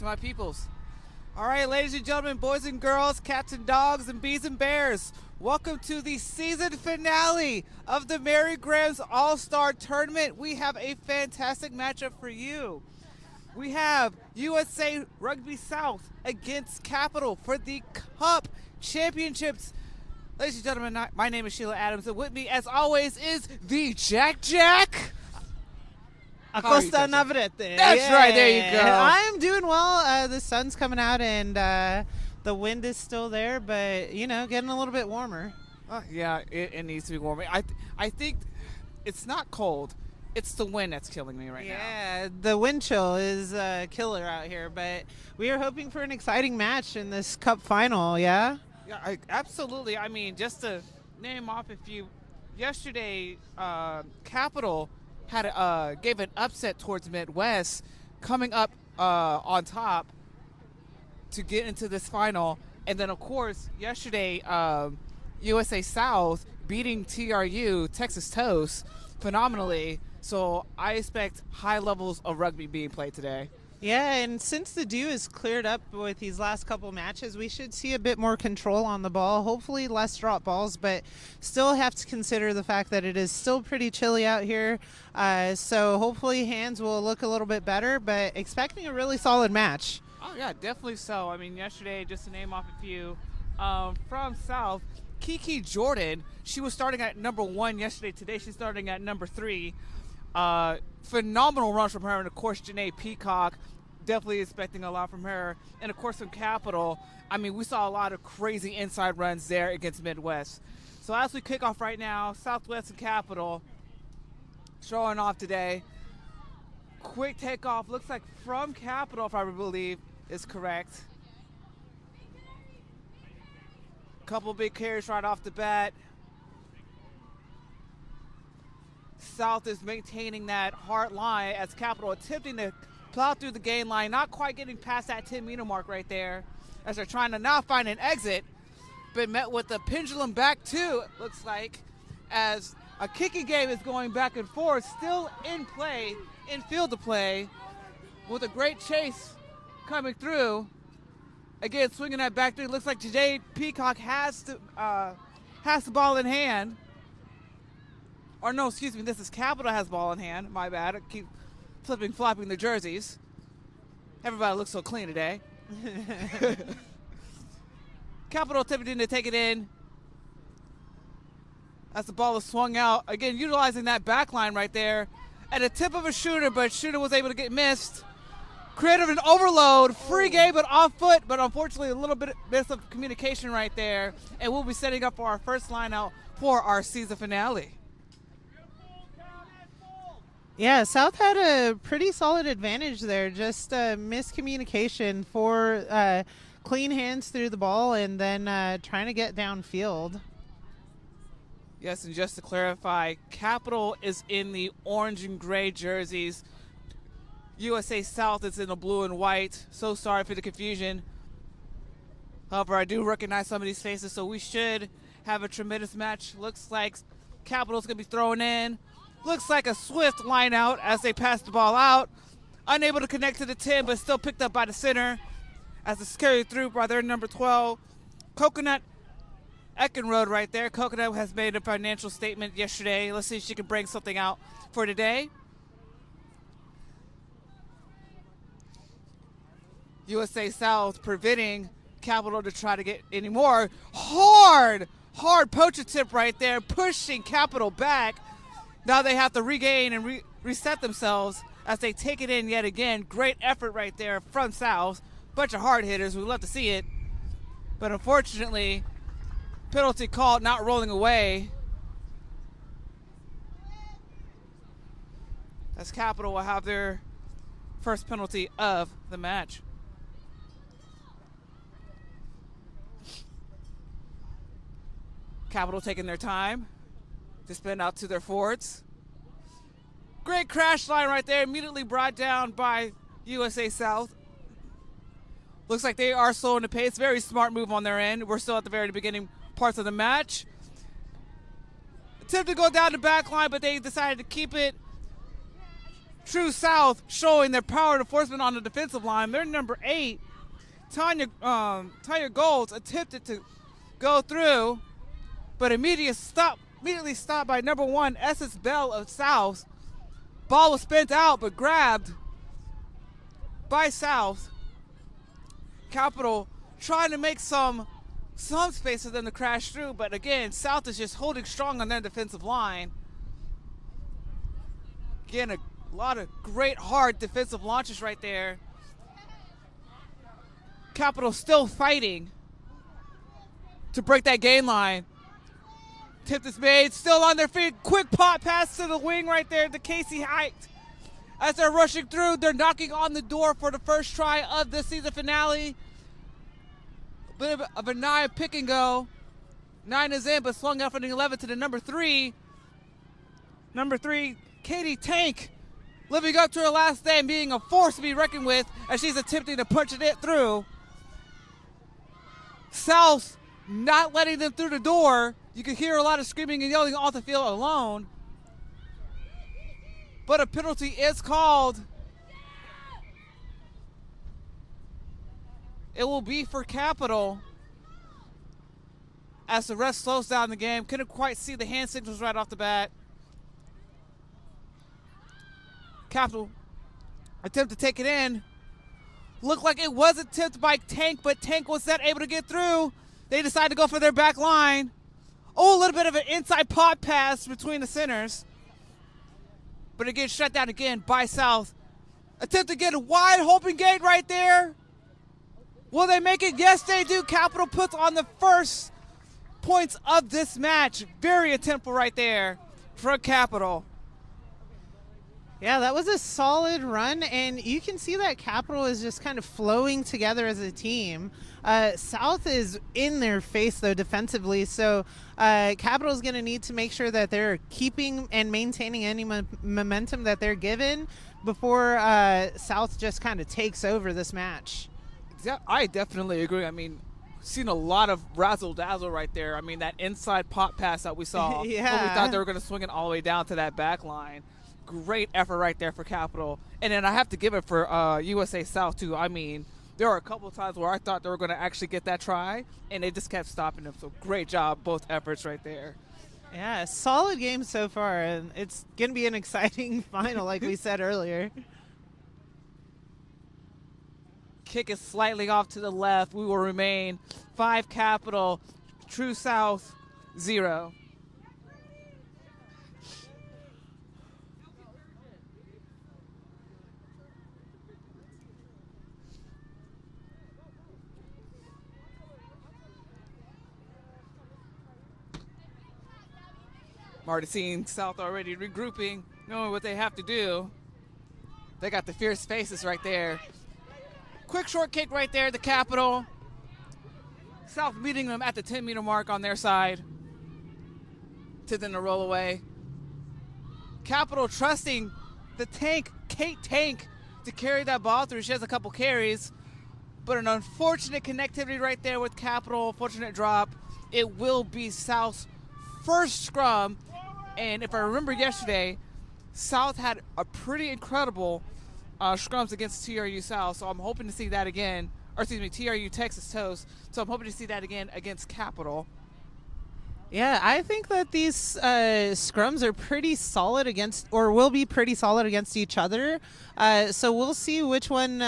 to my peoples. All right, ladies and gentlemen, boys and girls, cats and dogs, and bees and bears, welcome to the season finale of the Mary Graham's All-Star Tournament. We have a fantastic matchup for you. We have USA Rugby South against Capital for the Cup Championships. Ladies and gentlemen, my name is Sheila Adams, and with me, as always, is the Jack. Acosta Navarrete. That's right, there you go. I'm doing well. The sun's coming out and the wind is still there, but, you know, getting a little bit warmer. Yeah, it needs to be warmer. I think it's not cold. It's the wind that's killing me right now. Yeah, the wind chill is killer out here, but we are hoping for an exciting match in this Cup final, yeah? Yeah, absolutely. I mean, just to name off a few, yesterday, Capital had gave an upset towards Midwest, coming up on top to get into this final. And then, of course, yesterday, USA South beating TRU, Texas Toast, phenomenally. So I expect high levels of rugby being played today. Yeah, and since the dew is cleared up with these last couple matches, we should see a bit more control on the ball, hopefully less drop balls, but still have to consider the fact that it is still pretty chilly out here. So hopefully hands will look a little bit better, but expecting a really solid match. Oh, yeah, definitely so. I mean, yesterday, just to name off a few, from South, Kiki Jordan, she was starting at number 1 yesterday. Today she's starting at number 3. Phenomenal runs from her, and of course Janae Peacock, definitely expecting a lot from her. And of course from Capital, I mean, we saw a lot of crazy inside runs there against Midwest. So as we kick off right now, Southwest and Capital showing off today. Quick takeoff, looks like from Capital, if I believe is correct. Couple big carries right off the bat. South is maintaining that hard line as Capital attempting to plow through the gain line, not quite getting past that 10-meter mark right there as they're trying to now find an exit, but met with the pendulum back too, it looks like, as a kicking game is going back and forth, still in play, in field of play, with a great chase coming through. Again, swinging that back through. Looks like Janae Peacock has the ball in hand. Or no, excuse me, this is Capital has ball in hand. My bad. I keep flopping the jerseys. Everybody looks so clean today. Capital attempting to take it in as the ball is swung out. Again, utilizing that back line right there at a tip of a shooter, but shooter was able to get missed. Creative and overload, free game but off foot, but unfortunately a little bit of communication right there. And we'll be setting up for our first line out for our season finale. Yeah, South had a pretty solid advantage there. Just miscommunication for clean hands through the ball and then trying to get downfield. Yes, and just to clarify, Capital is in the orange and gray jerseys. USA South is in the blue and white. So sorry for the confusion. However, I do recognize some of these faces, so we should have a tremendous match. Looks like Capital's going to be throwing in. Looks like a swift line out as they pass the ball out. Unable to connect to the 10, but still picked up by the center as it's carried through by their number 12. Coconut Eckenrode right there. Coconut has made a financial statement yesterday. Let's see if she can bring something out for today. USA South preventing Capital to try to get any more. Hard poach attempt right there, pushing Capital back. Now they have to regain and reset themselves as they take it in yet again. Great effort right there from South. Bunch of hard hitters. We'd love to see it. But unfortunately, penalty called, not rolling away. As Capital will have their first penalty of the match. Capital taking their time to spin out to their forwards. Great crash line right there, immediately brought down by USA South. Looks like they are slowing the pace. Very smart move on their end. We're still at the very beginning parts of the match. Attempt to go down the back line, but they decided to keep it. True South showing their power and enforcement on the defensive line. Their number 8, Tanya Golds, attempted to go through, but immediately stopped by number 1, Essence Bell of South. Ball was spent out, but grabbed by South. Capital trying to make some space for them to crash through, but again, South is just holding strong on their defensive line. Again, a lot of great hard defensive launches right there. Capital still fighting to break that gain line. Tip is made, still on their feet. Quick pop pass to the wing right there to Casey Height. As they're rushing through, they're knocking on the door for the first try of this season finale. A bit of a 9 pick and go. 9 is in, but swung out from the 11 to the number 3. Number 3, Katie Tank, living up to her last name, being a force to be reckoned with as she's attempting to punch it through. South not letting them through the door. You can hear a lot of screaming and yelling off the field alone. But a penalty is called. It will be for Capital as the ref slows down the game. Couldn't quite see the hand signals right off the bat. Capital attempt to take it in. Looked like it was attempted by Tank, but Tank was not able to get through. They decided to go for their back line. Oh, a little bit of an inside pot pass between the centers. But it gets shut down again by South. Attempt to get a wide open gate right there. Will they make it? Yes, they do. Capital puts on the first points of this match. Very attemptful right there for Capital. Yeah, that was a solid run, and you can see that Capital is just kind of flowing together as a team. South is in their face, though, defensively, so Capital is going to need to make sure that they're keeping and maintaining any momentum that they're given before South just kind of takes over this match. Yeah, I definitely agree. I mean, seen a lot of razzle-dazzle right there. I mean, that inside pop pass that we saw, yeah. we thought they were going to swing it all the way down to that back line. Great effort right there for Capital. And then I have to give it for USA South, too. I mean, there are a couple of times where I thought they were going to actually get that try, and they just kept stopping them. So great job, both efforts right there. Yeah, solid game so far, and it's going to be an exciting final, like we said earlier. Kick is slightly off to the left. We will remain 5 Capital, True South 0. Already seeing South already regrouping, knowing what they have to do. They got the fierce faces right there. Quick short kick right there, the Capital. South meeting them at the 10-meter mark on their side to then the roll away. Capital trusting the Tank, Kate Tank, to carry that ball through. She has a couple carries, but an unfortunate connectivity right there with Capital, unfortunate drop. It will be South's first scrum, and if I remember yesterday, South had a pretty incredible scrums against TRU South, so I'm hoping to see that again, or excuse me, TRU Texas Toast, so I'm hoping to see that again against Capital. Yeah, I think that these scrums are pretty solid against, or will be pretty solid against each other. So we'll see which one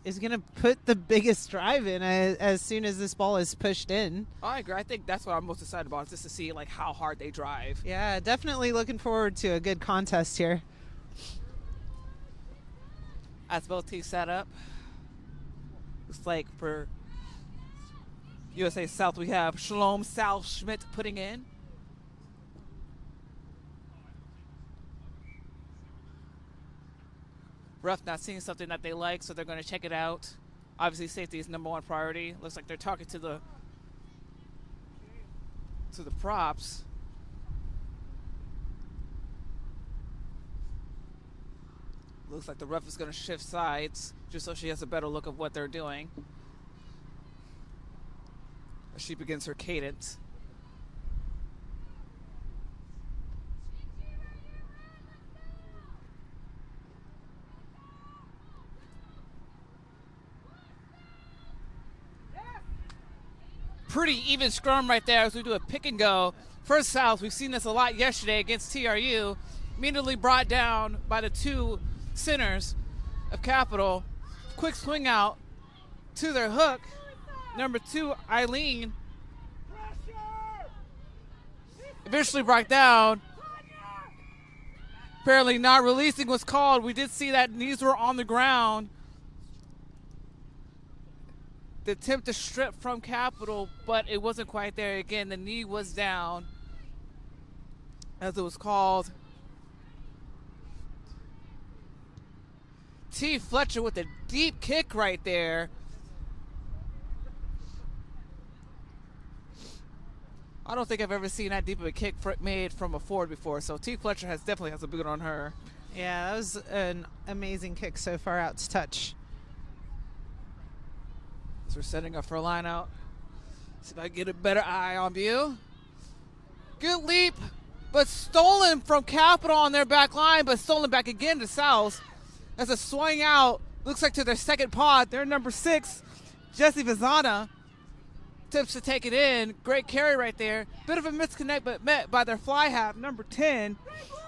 is going to put the biggest drive in as soon as this ball is pushed in. I agree. I think that's what I'm most excited about, is just to see like how hard they drive. Yeah, definitely looking forward to a good contest here. As both teams set up, looks like for USA South, we have Shalom Sal Schmidt putting in. Ref not seeing something that they like, so they're going to check it out. Obviously, safety is number 1 priority. Looks like they're talking to the props. Looks like the ref is going to shift sides just so she has a better look of what they're doing. As she begins her cadence. pretty even scrum right there as we do a pick and go. First South, we've seen this a lot yesterday against TRU. Immediately brought down by the two centers of Capital. Quick swing out to their hook. Number 2, Eileen. Eventually brought down. Apparently not releasing was called. We did see that knees were on the ground. The attempt to strip from Capital, but it wasn't quite there. Again, the knee was down as it was called. T. Fletcher with a deep kick right there. I don't think I've ever seen that deep of a kick made from a forward before, so T. Fletcher definitely has a boot on her. Yeah, that was an amazing kick so far out to touch. So we're setting up for a line out. See if I can get a better eye on view. Good leap, but stolen from Capital on their back line, but stolen back again to South. As a swing out, looks like to their second pod. Their number 6, Jessie Vizana, attempts to take it in. Great carry right there. Bit of a misconnect, but met by their fly half, number 10,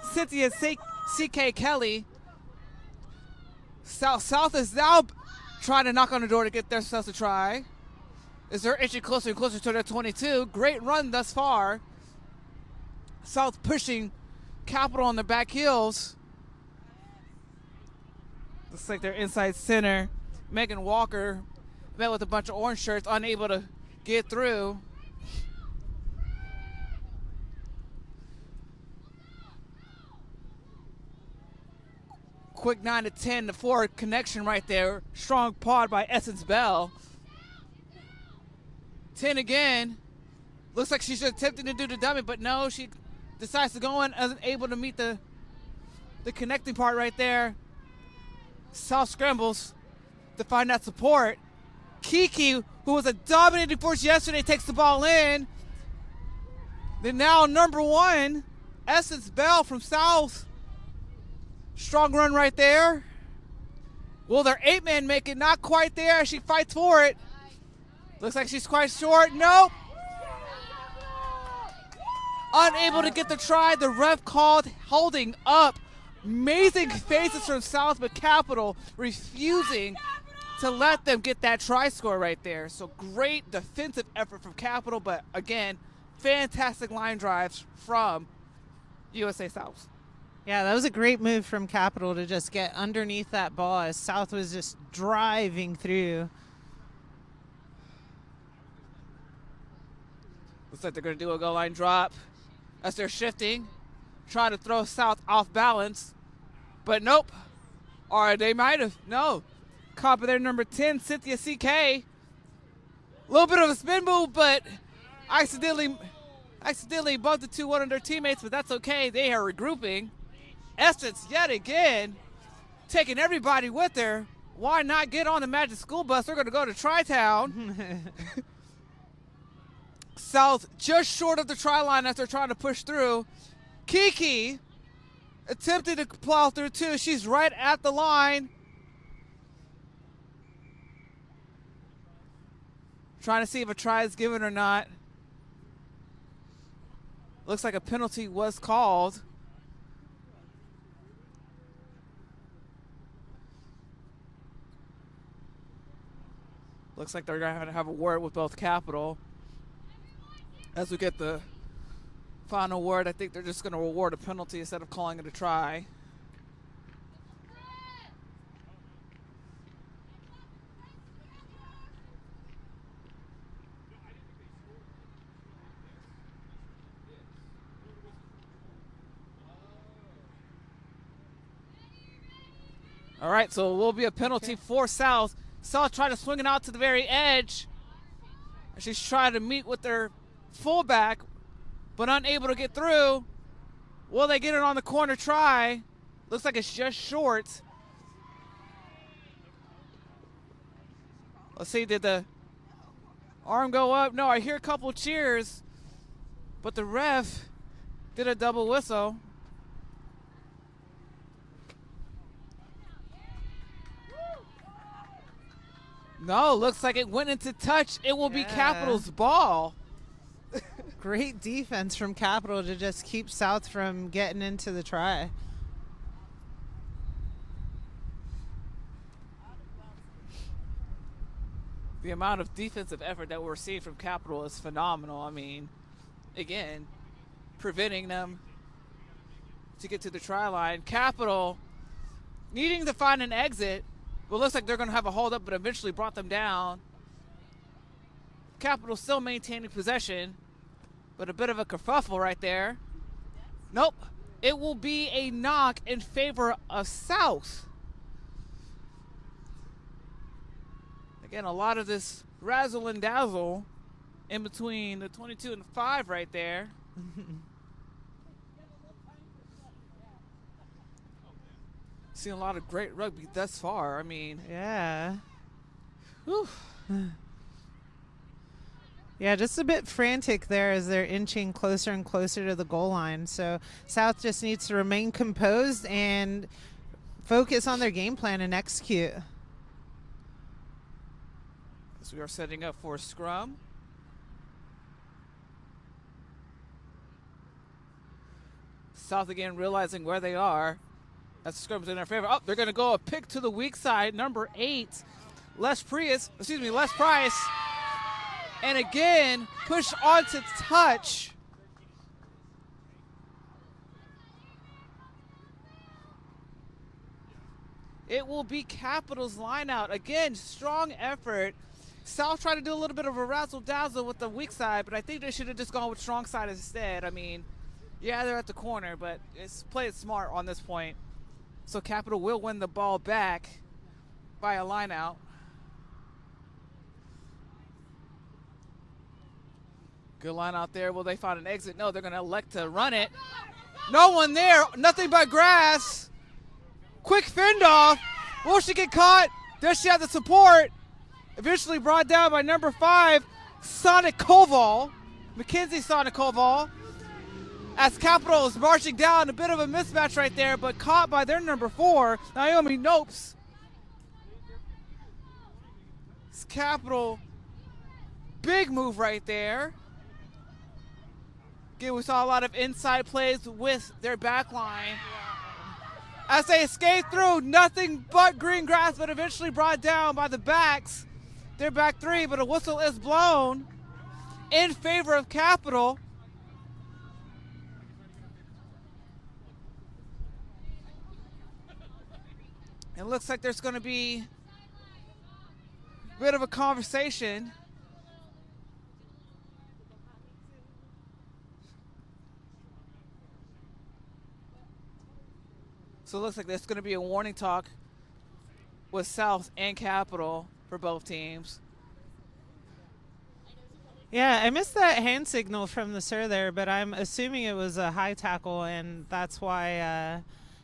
Cynthia C.K. Kelly. South is now trying to knock on the door to get themselves a try. As they're inching closer and closer to their 22. Great run thus far. South pushing Capital on their back heels. Looks like their inside center, Megan Walker, met with a bunch of orange shirts, unable to get through. Quick 9 to 10 to 4 connection right there. Strong pod by Essence Bell. 10 again. Looks like she's attempting to do the dummy, but no, she decides to go in, unable to meet the connecting part right there. South scrambles to find that support. Kiki, who was a dominating force yesterday, takes the ball in. Then now number 1, Essence Bell from South. Strong run right there. Will their 8-man make it? Not quite there. She fights for it. Looks like she's quite short. Nope. Unable to get the try. The ref called holding up. Amazing faces from South, but Capital refusing to let them get that try score right there. So great defensive effort from Capital, but again, fantastic line drives from USA South. Yeah, that was a great move from Capital to just get underneath that ball as South was just driving through. Looks like they're going to do a goal line drop as they're shifting, trying to throw South off balance. But nope. Or they might have. No. Caught by their number 10, Cynthia C.K. A little bit of a spin move, but accidentally bumped into one of their teammates, but that's okay. They are regrouping. Essence yet again taking everybody with her. Why not get on the Magic School Bus? They're going to go to Tri-Town. South just short of the try line as they're trying to push through. Kiki attempted to plow through too. She's right at the line. Trying to see if a try is given or not. Looks like a penalty was called. Looks like they're going to have a word with both Capital. As we get the final word, I think they're just going to award a penalty instead of calling it a try. All right, so it will be a penalty for South. South trying to swing it out to the very edge. She's trying to meet with their fullback, but unable to get through. Will they get it on the corner try? Looks like it's just short. Let's see, did the arm go up? No, I hear a couple cheers, but the ref did a double whistle. No, looks like it went into touch. It will be Yeah. Capital's ball. Great defense from Capital to just keep South from getting into the try. The amount of defensive effort that we're seeing from Capital is phenomenal. I mean, again, preventing them to get to the try line. Capital needing to find an exit, but looks like they're going to have a hold up, but eventually brought them down. Capital still maintaining possession, but a bit of a kerfuffle right there. Nope. It will be a knock in favor of South. Again, a lot of this razzle and dazzle in between the 22 and the 5 right there. Seen a lot of great rugby thus far. I mean, Yeah. whew. Yeah, just a bit frantic there as they're inching closer and closer to the goal line. So South just needs to remain composed and focus on their game plan and execute. As we are setting up for a scrum. South again realizing where they are. That scrum's in their favor. Oh, they're going to go a pick to the weak side. Number 8, Les Price. And again, push onto touch. It will be Capital's line out. Again, strong effort. South tried to do a little bit of a razzle-dazzle with the weak side, but I think they should have just gone with strong side instead. I mean, yeah, they're at the corner, but it's played smart on this point. So Capital will win the ball back by a line out. Good line out there. Will they find an exit? No, they're going to elect to run it. No one there. Nothing but grass. Quick fend off. Will she get caught? Does she have the support? Eventually brought down by number 5, Sonic Koval. Mackenzie Sonic Koval. As Capital is marching down, a bit of a mismatch right there, but caught by their number 4, Naomi Nopes. It's Capital. Big move right there. Again, we saw a lot of inside plays with their back line. As they escape through, nothing but green grass, but eventually brought down by the backs. Their back 3, but a whistle is blown in favor of Capital. It looks like there's going to be a bit of a conversation. So it looks like there's going to be a warning talk with South and Capital for both teams. Yeah, I missed that hand signal from the sir there, but I'm assuming it was a high tackle, and that's why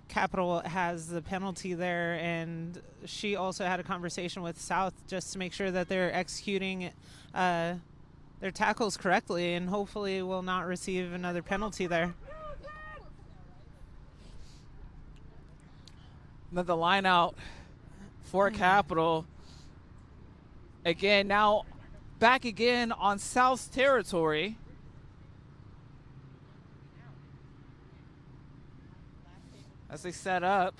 Capital has the penalty there. And she also had a conversation with South just to make sure that they're executing their tackles correctly, and hopefully will not receive another penalty there. Another line out for Capital. Again, now back again on South's territory. As they set up.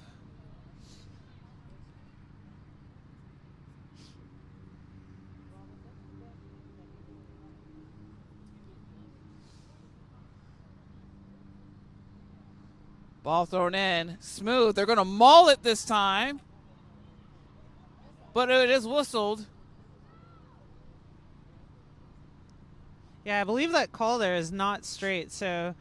Ball thrown in. Smooth. They're going to maul it this time. But it is whistled. Yeah, I believe that call there is not straight. So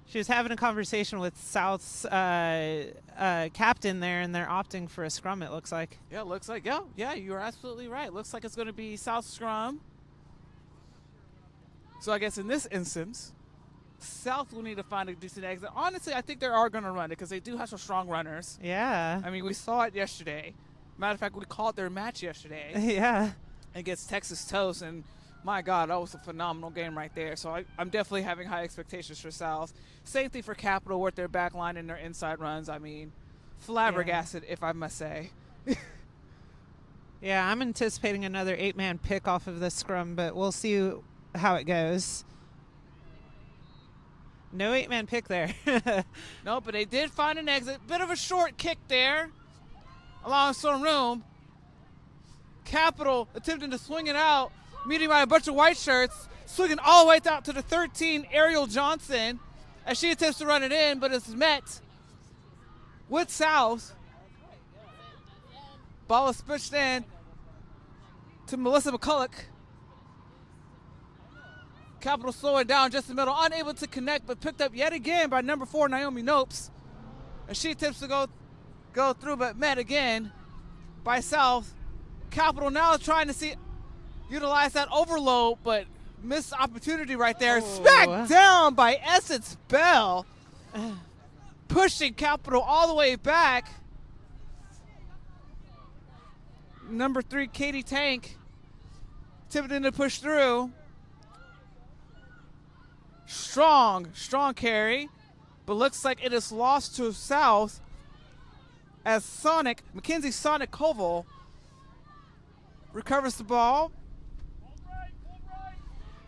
she was having a conversation with South's captain there, and they're opting for a scrum, it looks like. Yeah, it looks like, yeah, you're absolutely right. Looks like it's going to be South scrum. So I guess in this instance, South will need to find a decent exit. Honestly, I think they are going to run it because they do have some strong runners. Yeah. I mean, we saw it yesterday. Matter of fact, we called their match yesterday Yeah. against Texas Toast, and my God, that was a phenomenal game right there. So I'm definitely having high expectations for South. Same thing for Capital with their back line and their inside runs. I mean, flabbergasted, if I must say. Yeah, I'm anticipating another 8-man pick off of this scrum, but we'll see how it goes. No 8-man pick there. No, but they did find an exit. Bit of a short kick there. Allowing some room. Capital attempting to swing it out. Meeting by a bunch of white shirts. Swinging all the way out to the 13, Ariel Johnson. As she attempts to run it in, but it's met with South. Ball is pitched in to Melissa McCulloch. Capital slowing down just in the middle, unable to connect, but picked up yet again by number 4, Naomi Nopes. And she attempts to go through, but met again by South. Capital now trying to utilize that overload, but missed opportunity right there. Oh. Smacked down by Essence Bell, pushing Capital all the way back. Number 3, Katie Tank, attempting to push through. Strong carry, but looks like it is lost to South as Mackenzie Sonic Koval recovers the ball.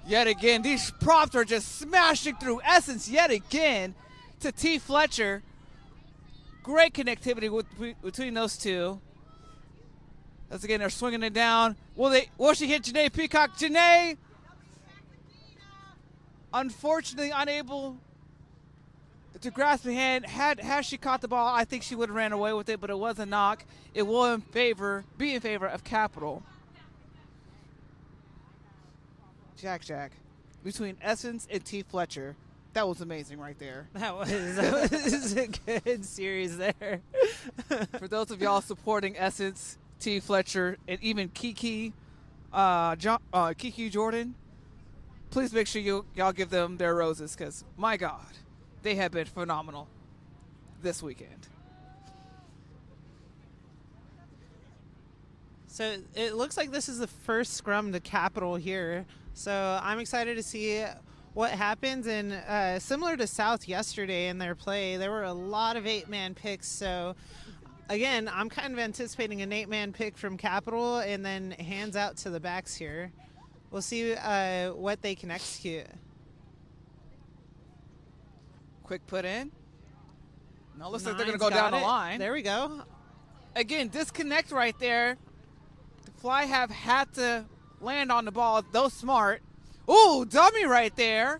Yet again, these props are just smashing through Essence yet again to T. Fletcher. Great connectivity between those two. As again, they're swinging it down. Will she hit Janae Peacock? Janae, unfortunately, unable to grasp the hand. Had she caught the ball, I think she would have ran away with it, but it was a knock. It will be in favor of Capital. Jack between Essence and T. Fletcher. That was amazing right there. That was a good series there. For those of y'all supporting Essence, T. Fletcher, and even Kiki Jordan, please make sure y'all give them their roses, because, my God, they have been phenomenal this weekend. So it looks like this is the first scrum to Capital here. So I'm excited to see what happens. And similar to South yesterday in their play, there were a lot of 8-man picks. So again, I'm kind of anticipating an 8-man pick from Capital and then hands out to the backs here. We'll see what they can execute. Quick put in. Now looks like they're going to go down the line. There we go. Again, disconnect right there. The Fly have had to land on the ball, though smart. Ooh, dummy right there.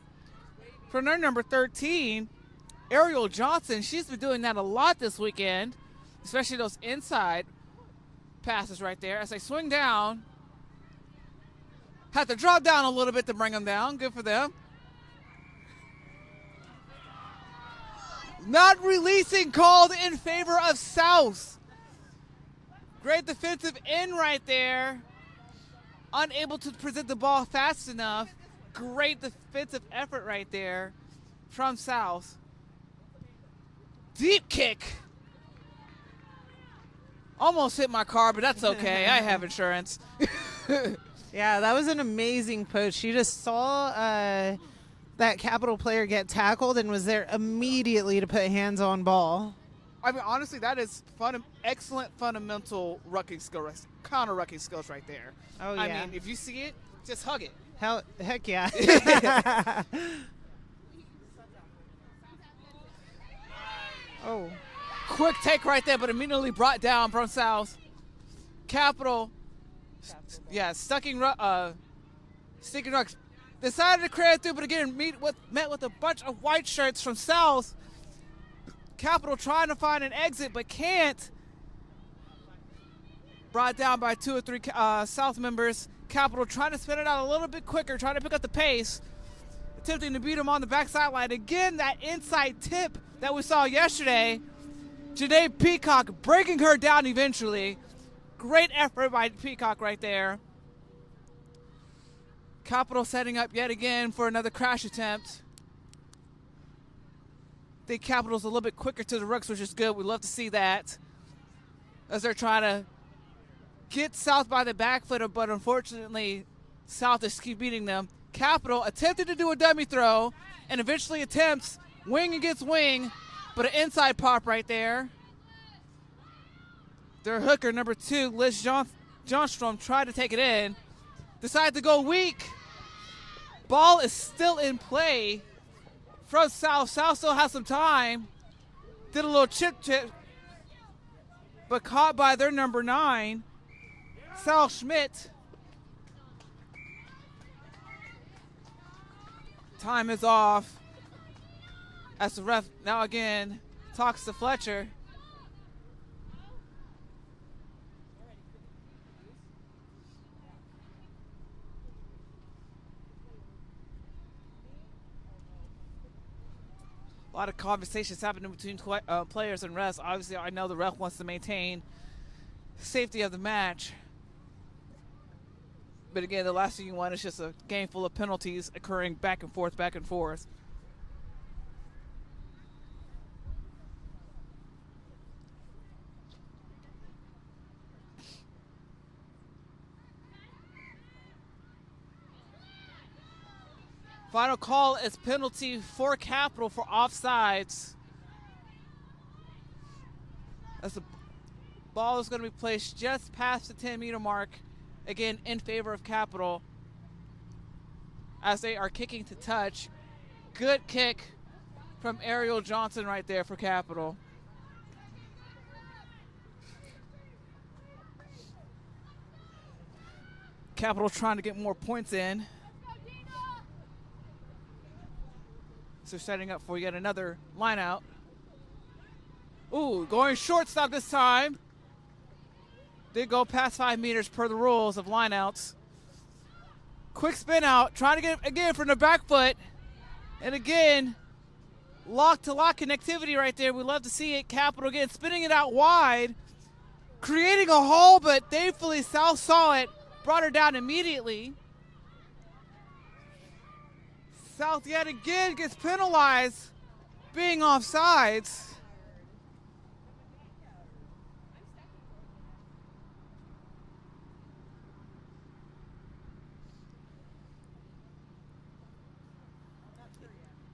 From their number 13, Ariel Johnson. She's been doing that a lot this weekend, especially those inside passes right there. As they swing down, have to drop down a little bit to bring them down. Good for them. Not releasing called in favor of South. Great defensive end right there. Unable to present the ball fast enough. Great defensive effort right there from South. Deep kick. Almost hit my car, but that's okay. I have insurance. Yeah, that was an amazing push. She just saw that Capital player get tackled and was there immediately to put hands on ball. I mean, honestly, that is excellent fundamental rucking skills, counter rucking skills right there. Oh, yeah. I mean, if you see it, just hug it. Heck yeah. Oh. Quick take right there, but immediately brought down from South. Capital, sticking rucks. Decided to clear through, but again, met with a bunch of white shirts from South. Capital trying to find an exit, but can't. Brought down by 2 or 3 South members. Capital trying to spin it out a little bit quicker, trying to pick up the pace. Attempting to beat him on the back sideline. Again, that inside tip that we saw yesterday. Janae Peacock breaking her down eventually. Great effort by Peacock right there. Capital setting up yet again for another crash attempt. I think Capital's a little bit quicker to the rucks, which is good. We love to see that. As they're trying to get South by the back foot, but unfortunately, South is keep beating them. Capital attempted to do a dummy throw and eventually attempts wing against wing, but an inside pop right there. Their hooker, number 2, Liz Johnstrom tried to take it in. Decided to go weak. Ball is still in play from South. South still has some time. Did a little chip, but caught by their number 9, Sal Schmidt. Time is off as the ref now again talks to Fletcher. A lot of conversations happening between players and refs. Obviously, I know the ref wants to maintain safety of the match. But again, the last thing you want is just a game full of penalties occurring back and forth, back and forth. Final call is penalty for Capital for offsides. As the ball is going to be placed just past the 10-meter mark, again in favor of Capital, as they are kicking to touch. Good kick from Ariel Johnson right there for Capital. Capital trying to get more points in. So setting up for yet another line out. Ooh, going shortstop this time. Did go past 5 meters per the rules of lineouts. Quick spin out, trying to get it again from the back foot. And again, lock to lock connectivity right there. We love to see it. Capital again spinning it out wide, creating a hole, but thankfully South saw it, brought her down immediately. South yet again gets penalized, being offsides.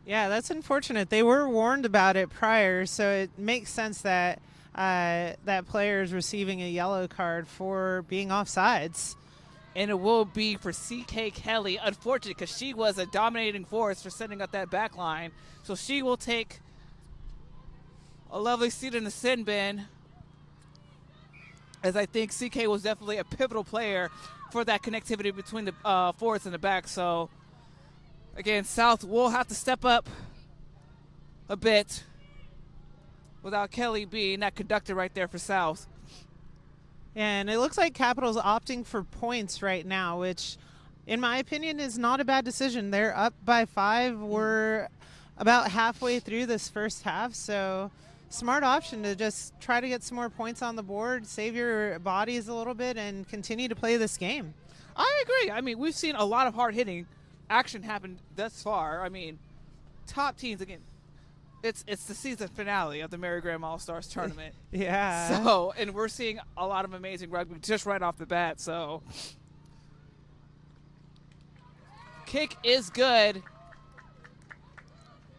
Yeah, that's unfortunate. They were warned about it prior, so it makes sense that that player is receiving a yellow card for being offsides. And it will be for C.K. Kelly, unfortunate, because she was a dominating force for setting up that back line. So she will take a lovely seat in the sin bin, as I think C.K. was definitely a pivotal player for that connectivity between the forwards and the back. So again, South will have to step up a bit without Kelly being that conductor right there for South. And it looks like Capital's opting for points right now, which, in my opinion, is not a bad decision. They're up by 5. We're about halfway through this first half, so smart option to just try to get some more points on the board, save your bodies a little bit, and continue to play this game. I agree. I mean, we've seen a lot of hard-hitting action happen thus far. I mean, top teams, again, it's the season finale of the Mary Graham All-Stars tournament. Yeah. So, and we're seeing a lot of amazing rugby just right off the bat. So, kick is good.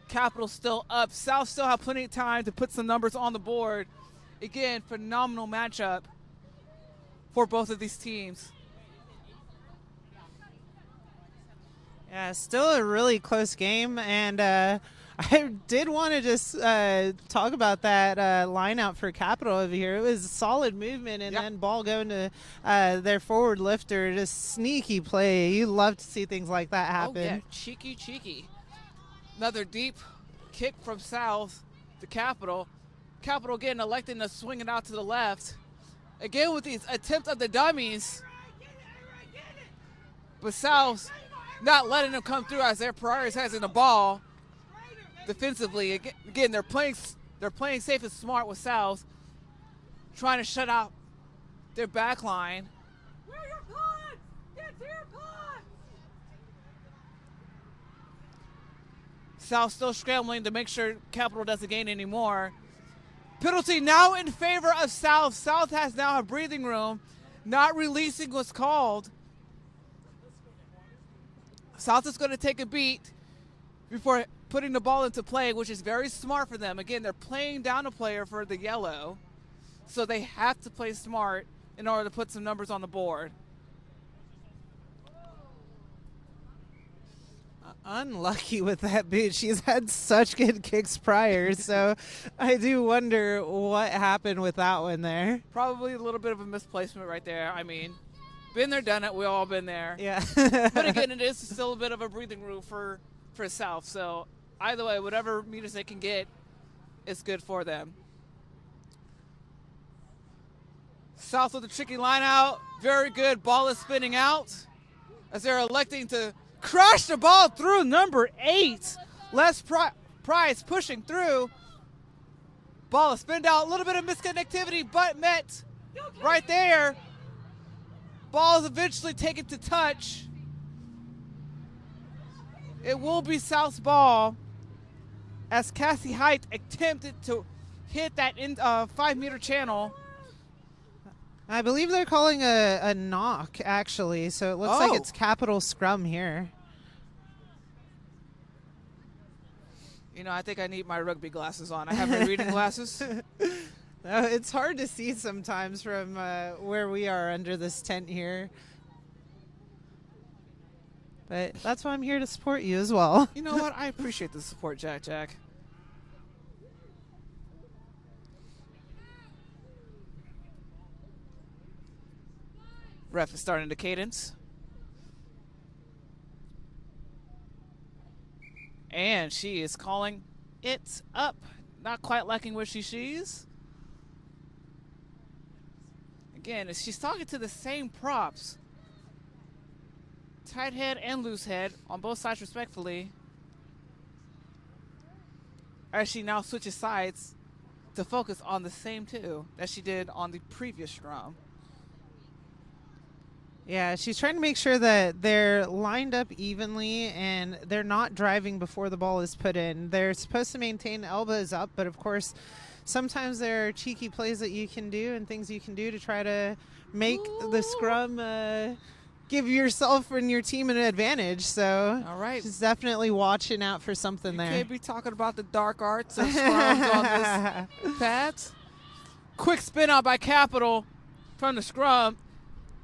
Capital still up. South still have plenty of time to put some numbers on the board. Again, phenomenal matchup for both of these teams. Yeah, still a really close game, and I did want to just talk about that line out for Capital over here. It was a solid movement, and then ball going to their forward lifter, just sneaky play. You love to see things like that happen. Oh, yeah, cheeky. Another deep kick from South to Capital. Capital again electing to swing it out to the left. Again with these attempts of the dummies. But South not letting them come through as they're prioritizing the ball defensively. Again, they're playing safe and smart with South, trying to shut out their back line. Where are your pads? Get to your pads! South still scrambling to make sure Capital doesn't gain any more. Penalty now in favor of South. South has now a breathing room. Not releasing was called. South is going to take a beat before putting the ball into play, which is very smart for them. Again, they're playing down a player for the yellow, so they have to play smart in order to put some numbers on the board. Unlucky with that boot. She's had such good kicks prior, so I do wonder what happened with that one there. Probably a little bit of a misplacement right there. I mean, been there, done it. We all been there. Yeah. But again, it is still a bit of a breathing room for South. So either way, whatever meters they can get, it's good for them. South with a tricky line out. Very good. Ball is spinning out as they're electing to crash the ball through number 8. Les Price pushing through. Ball is spinned out. A little bit of misconnectivity, but met right there. Ball is eventually taken to touch. It will be South's ball as Cassie Height attempted to hit that 5-meter channel. I believe they're calling a knock, actually, so it looks like it's Capital scrum here. You know, I think I need my rugby glasses on. I have my reading glasses. It's hard to see sometimes from where we are under this tent here. But that's why I'm here to support you as well. You know what? I appreciate the support, Jack. Ref is starting to cadence. And she is calling it up. Not quite liking what she sees. Again, she's talking to the same props. Tight head and loose head on both sides respectfully. As she now switches sides to focus on the same two that she did on the previous scrum. Yeah, she's trying to make sure that they're lined up evenly and they're not driving before the ball is put in. They're supposed to maintain elbows up, but of course, sometimes there are cheeky plays that you can do and things you can do to try to make the scrum give yourself and your team an advantage. So all right, she's definitely watching out for something there. You can't be talking about the dark arts of scrums on this pad. Quick spin out by Capital from the scrum.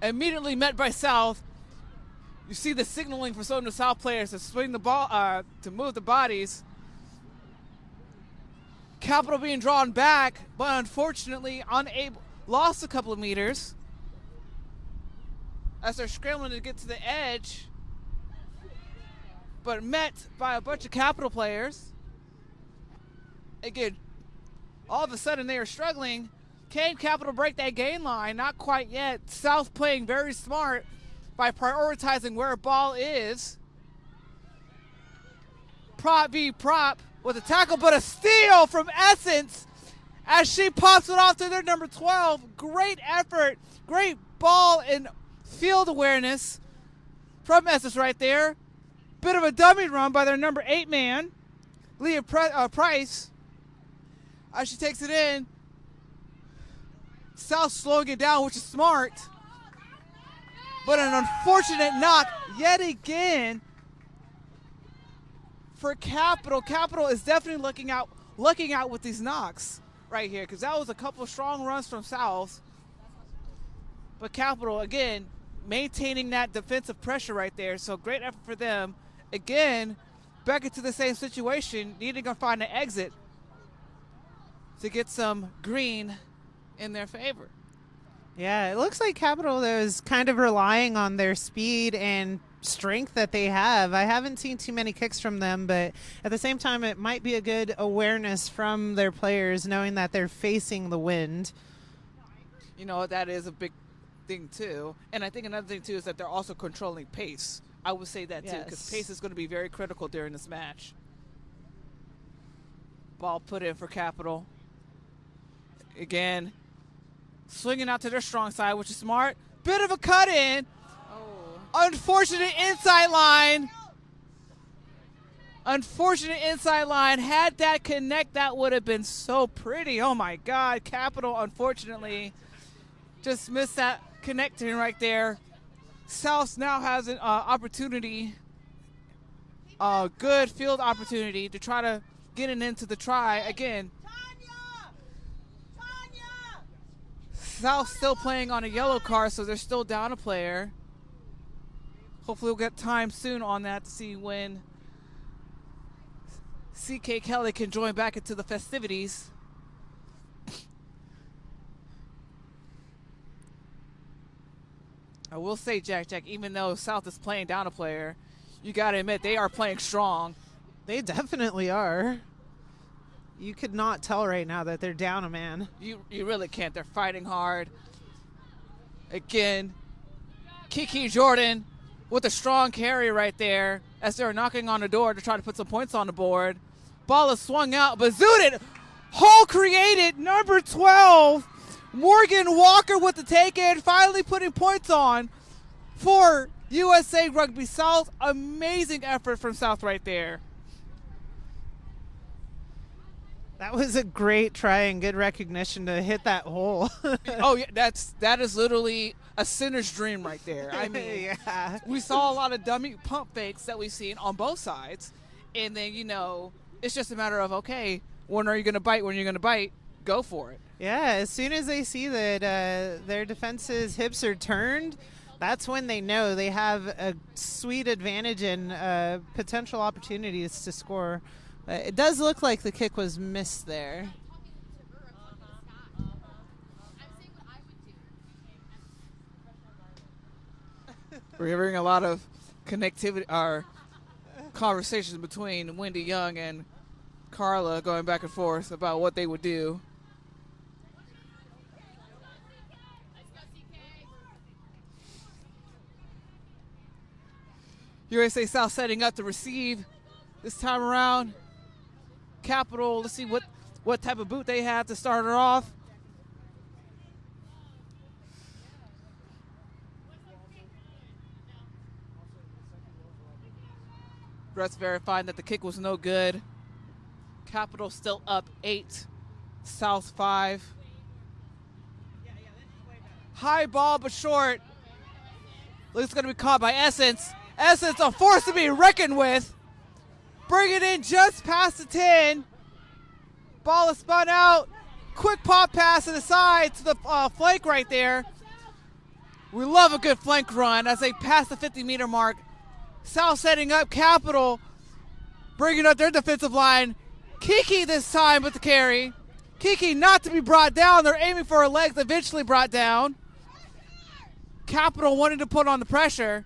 Immediately met by South. You see the signaling for some of the South players to swing the ball, to move the bodies. Capital being drawn back, but unfortunately lost a couple of meters as they're scrambling to get to the edge, but met by a bunch of Capital players. Again, all of a sudden they are struggling. Can Capital break that gain line? Not quite yet. South playing very smart by prioritizing where a ball is. Prop v prop with a tackle, but a steal from Essence as she pops it off to their number 12. Great effort, great ball and field awareness from Essence right there. Bit of a dummy run by their number 8 man, Leah Price, as she takes it in. South slowing it down, which is smart. But an unfortunate knock yet again for Capital. Capital is definitely looking out with these knocks right here, because that was a couple strong runs from South. But Capital, again, maintaining that defensive pressure right there. So great effort for them. Again, back into the same situation, needing to find an exit to get some green in their favor. Yeah, it looks like Capital is kind of relying on their speed and strength that they have. I haven't seen too many kicks from them, but at the same time, it might be a good awareness from their players knowing that they're facing the wind. You know, that is a big thing too. And I think another thing too is that they're also controlling pace. I would say that too, because pace is going to be very critical during this match. Ball put in for Capital. Again, swinging out to their strong side, which is smart. Bit of a cut in. Unfortunate inside line. Unfortunate inside line. Had that connect, that would have been so pretty. Oh my God. Capital, unfortunately, just missed that connecting right there. South now has an opportunity, a good field opportunity to try to get it into the try. Again, South still playing on a yellow card, so they're still down a player. Hopefully we'll get time soon on that to see when CK Kelly can join back into the festivities. I will say, Jack, even though South is playing down a player, you got to admit they are playing strong. They definitely are. You could not tell right now that they're down a man. You really can't. They're fighting hard. Again, Kiki Jordan with a strong carry right there as they're knocking on the door to try to put some points on the board. Ball is swung out, but zooted. Hole created, number 12. Morgan Walker with the take in, finally putting points on for USA Rugby South. Amazing effort from South right there. That was a great try and good recognition to hit that hole. Oh yeah, that is literally a sinner's dream right there. I mean, yeah. We saw a lot of dummy pump fakes that we've seen on both sides, and then it's just a matter of, okay, when are you going to bite? When you're going to bite, go for it. Yeah, as soon as they see that their defense's hips are turned, that's when they know they have a sweet advantage and potential opportunities to score. It does look like the kick was missed there. We're hearing a lot of connectivity, or conversations between Wendy Young and Carla going back and forth about what they would do. USA South setting up to receive this time around. Capital, let's see what type of boot they have to start her off. Refs verifying that the kick was no good. Capital still up 8, South 5. High ball but short. Looks going to be caught by Essence. Essence, a force to be reckoned with. Bring it in just past the 10. Ball is spun out. Quick pop pass to the side to the flank right there. We love a good flank run as they pass the 50-meter mark. South setting up, Capital bringing up their defensive line. Kiki this time with the carry. Kiki not to be brought down. They're aiming for her legs, eventually brought down. Capital wanting to put on the pressure.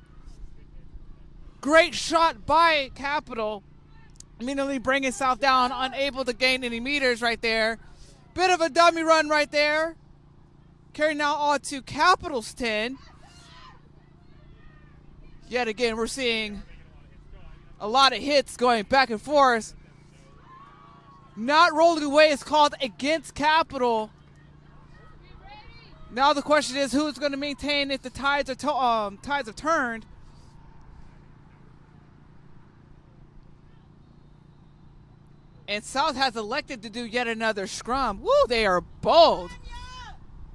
Great shot by Capital. Immediately bringing South down, unable to gain any meters right there. Bit of a dummy run right there. Carry now on to Capital's 10. Yet again, we're seeing a lot of hits going back and forth. Not rolling away is called against Capital. Now the question is, who's going to maintain if the tides have turned? And South has elected to do yet another scrum. Woo, they are bold.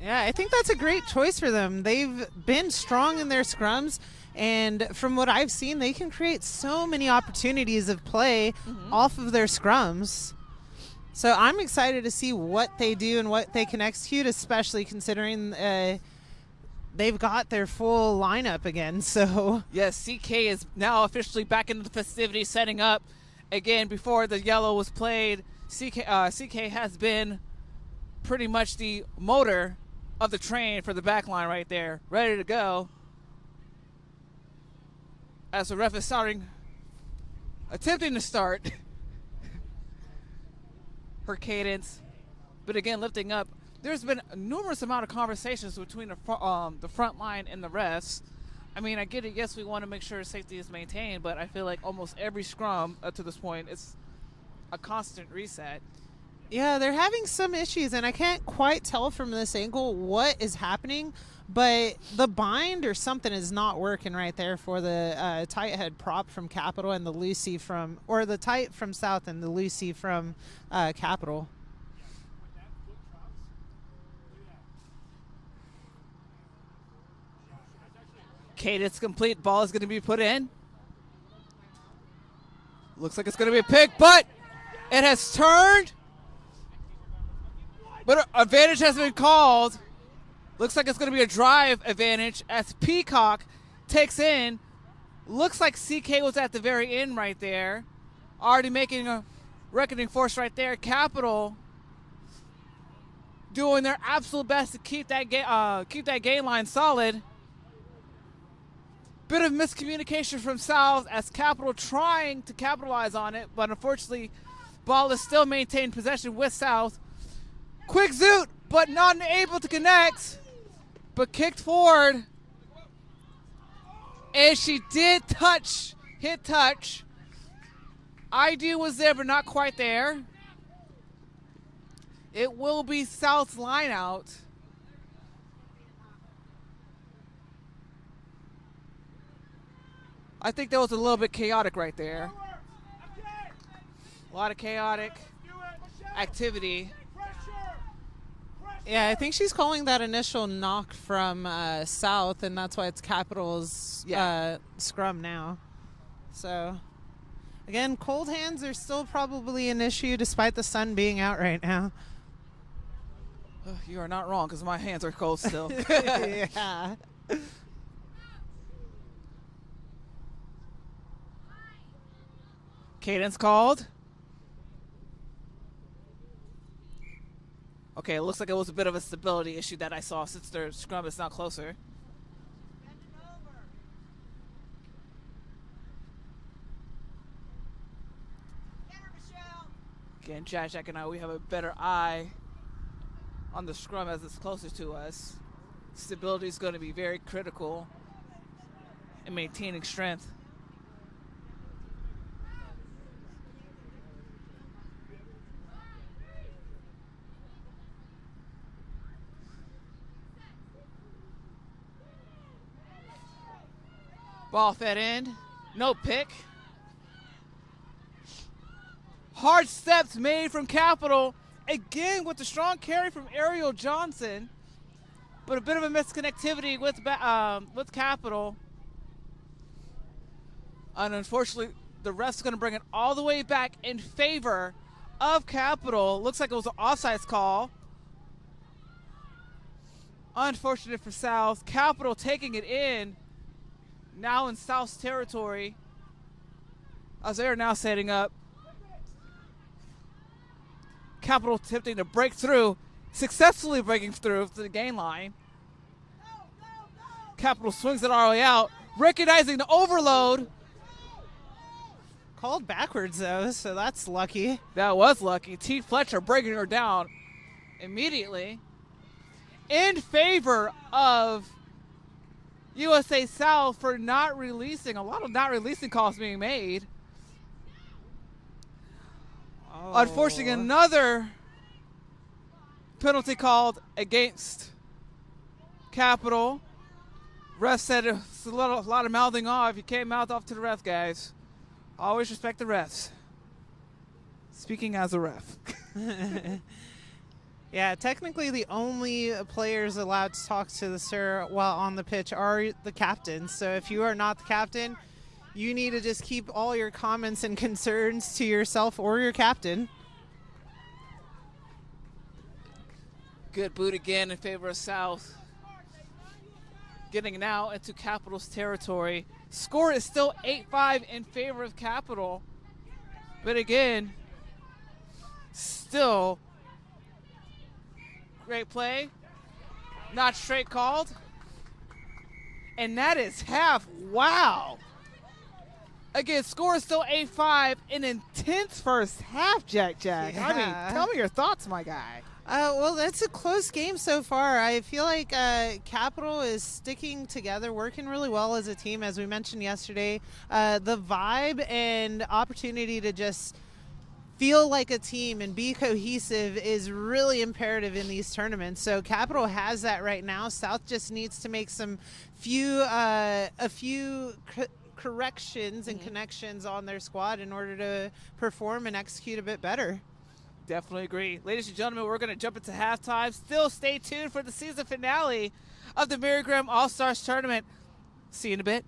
Yeah, I think that's a great choice for them. They've been strong in their scrums, and from what I've seen, they can create so many opportunities of play off of their scrums. So I'm excited to see what they do and what they can execute, especially considering they've got their full lineup again. So yes, CK is now officially back into the festivities, setting up. Again, before the yellow was played, CK has been pretty much the motor of the train for the back line right there, ready to go. As the ref is attempting to start her cadence, but again, lifting up. There's been a numerous amount of conversations between the front line and the refs. I mean, I get it. Yes, we want to make sure safety is maintained, but I feel like almost every scrum up to this point, it's a constant reset. yeah, they're having some issues, and I can't quite tell from this angle what is happening, but the bind or something is not working right there for the tight head prop from Capital and the Lucy from, or the tight from South and the Lucy from Capital. Cadence complete. Ball is going to be put in. Looks like it's going to be a pick, but it has turned. But advantage has been called. Looks like it's going to be a drive advantage as Peacock takes in. Looks like CK was at the very end right there. Already making a reckoning force right there. Capital doing their absolute best to keep that gain line solid. Bit of miscommunication from South as Capital trying to capitalize on it, but unfortunately, ball is still maintained possession with South. Quick zoot, but not able to connect, but kicked forward. And she did hit touch. ID was there, but not quite there. It will be South's line out. I think that was a little bit chaotic right there. A lot of chaotic activity. Yeah, I think she's calling that initial knock from South, and that's why it's Capital's scrum now. So, again, cold hands are still probably an issue despite the sun being out right now. You are not wrong, because my hands are cold still. Yeah. Cadence called. Okay, it looks like it was a bit of a stability issue that I saw since their scrum is now closer. Again, Jack and I, we have a better eye on the scrum as it's closer to us. Stability is going to be very critical in maintaining strength. Ball fed in, no pick. Hard steps made from Capital, again with the strong carry from Ariel Johnson, but a bit of a misconnectivity with Capital. And unfortunately, the ref's going to bring it all the way back in favor of Capital. Looks like it was an offsides call. Unfortunate for South. Capital taking it in. Now in South's territory, as they are now setting up. Capital attempting to break through, successfully breaking through to the gain line. Capital swings it all the way out, recognizing the overload. Called backwards, though, so that's lucky. That was lucky. T. Fletcher breaking her down immediately in favor of USA South for not releasing. A lot of not releasing calls being made. Oh. Unfortunately, another penalty called against Capital. Ref said it's a lot of mouthing off. You can't mouth off to the ref, guys. Always respect the refs. Speaking as a ref. Yeah, technically the only players allowed to talk to the sir while on the pitch are the captains. So if you are not the captain, you need to just keep all your comments and concerns to yourself or your captain. Good boot again in favor of South. Getting now into Capital's territory. Score is still 8-5 in favor of Capital. But again, still great play. Not straight called. And that is half. Wow. Again, score is still 8-5. An intense first half, Jack. Yeah. I mean, tell me your thoughts, my guy. Well, that's a close game so far. I feel like Capital is sticking together, working really well as a team, as we mentioned yesterday. The vibe and opportunity to just feel like a team and be cohesive is really imperative in these tournaments. So Capital has that right now. South just needs to make a few corrections and connections on their squad in order to perform and execute a bit better. Definitely agree. Ladies and gentlemen, we're going to jump into halftime. Still stay tuned for the season finale of the Mary Graham All-Stars Tournament. See you in a bit.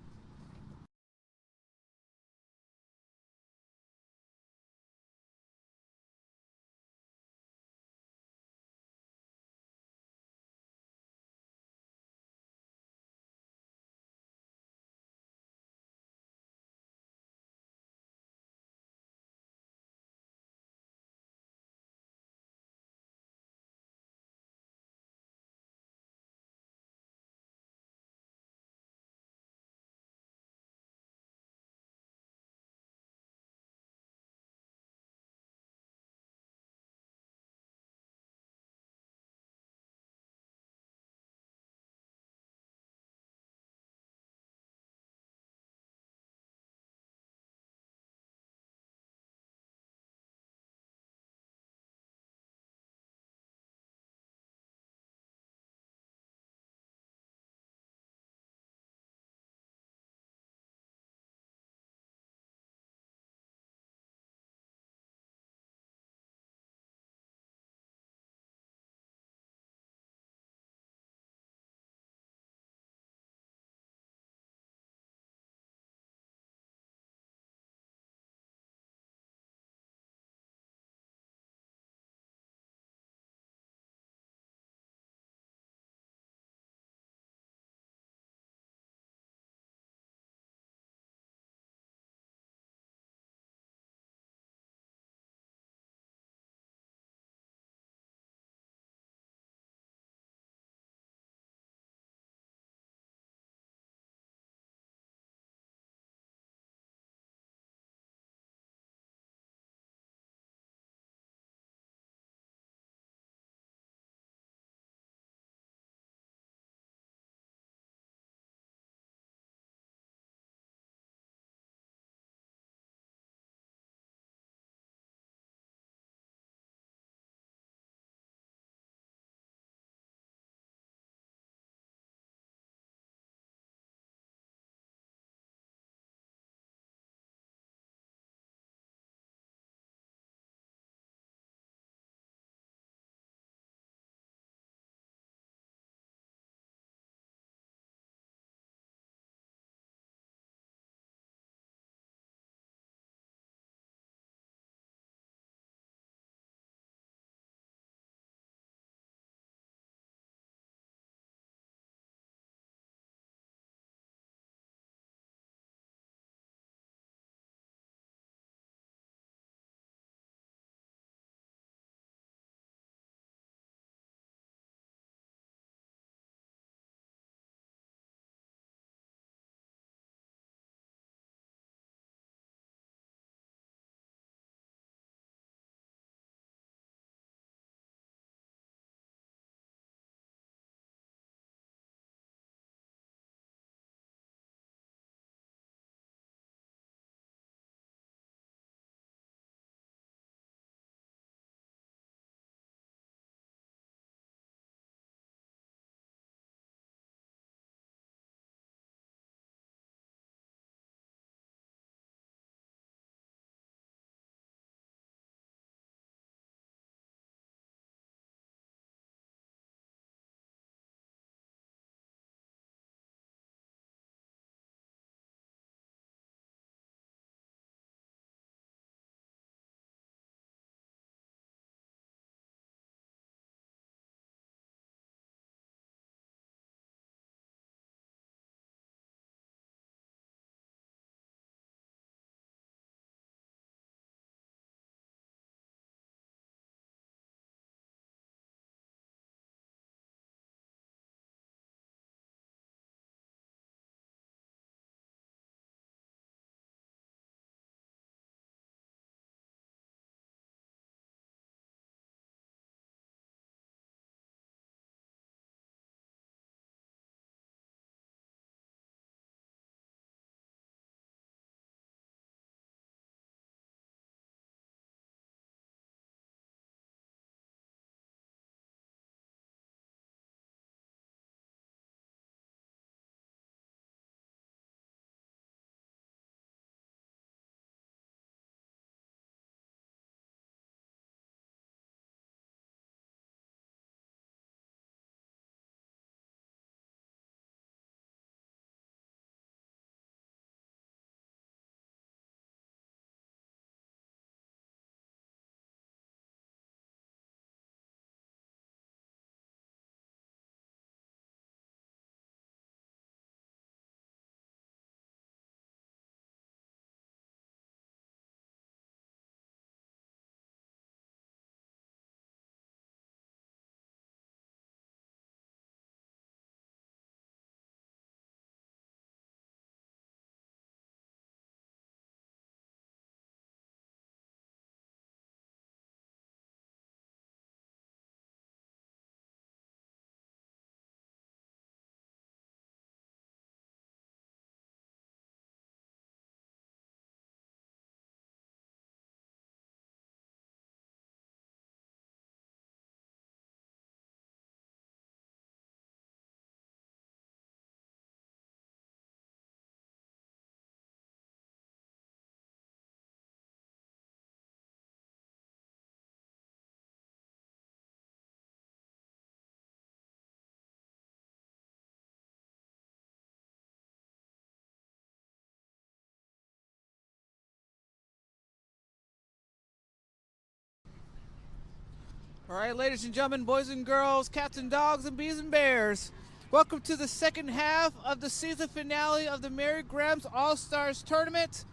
All right, ladies and gentlemen, boys and girls, cats and dogs, and bees and bears, welcome to the second half of the season finale of the Mary Graham's All-Stars Tournament.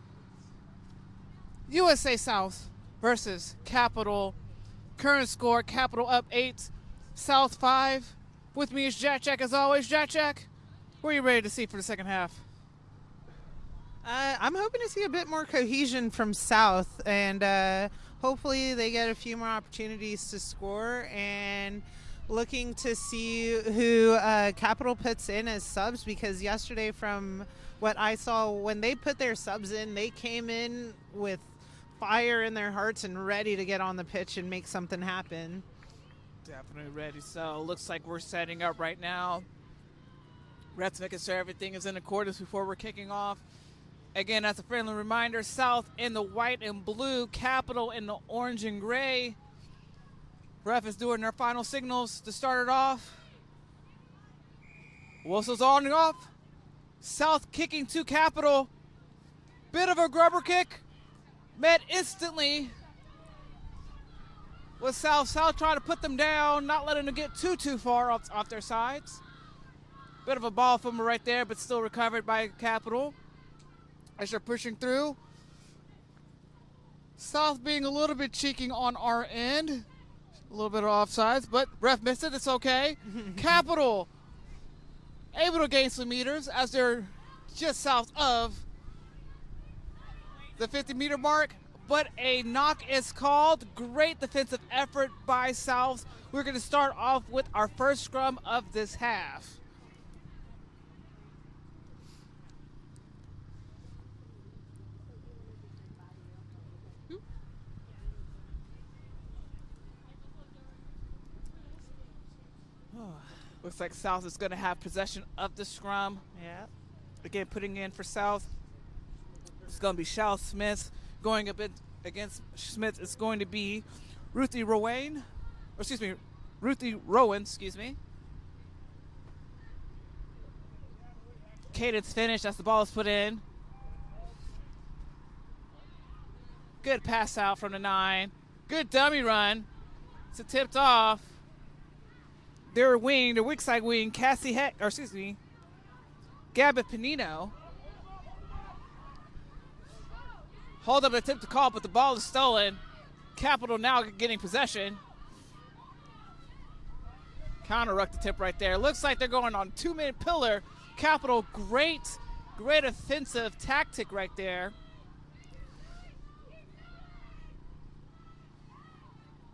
USA South versus Capital. Current score, Capital up 8, South 5. With me is Jack as always. Jack, what are you ready to see for the second half? I'm hoping to see a bit more cohesion from South, and hopefully they get a few more opportunities to score, and looking to see who Capital puts in as subs, because yesterday from what I saw, when they put their subs in, they came in with fire in their hearts and ready to get on the pitch and make something happen. Definitely ready. So looks like we're setting up right now. Let's making sure everything is in accordance before we're kicking off. Again, as a friendly reminder, South in the white and blue, Capital in the orange and gray. Ref is doing their final signals to start it off. Whistles on and off. South kicking to Capital. Bit of a grubber kick. Met instantly with South. South trying to put them down, not letting them get too far off their sides. Bit of a ball fumble right there, but still recovered by Capital as they're pushing through. South being a little bit cheeking on our end. A little bit of offsides, but ref missed it. It's okay. Capital able to gain some meters as they're just south of the 50-meter mark, but a knock is called. Great defensive effort by South. We're going to start off with our first scrum of this half. Looks like South is going to have possession of the scrum. Yeah. Again, putting in for South. It's going to be Shal Smith. Going a bit against Smith, it's going to be Ruthie Rowan. Cadence finish as the ball is put in. Good pass out from the 9. Good dummy run. It's tipped off. Their weak side wing, Gabbett Panino. Hold up, attempt to call, but the ball is stolen. Capital now getting possession. Counter ruck the tip right there. Looks like they're going on 2-minute pillar. Capital, great offensive tactic right there.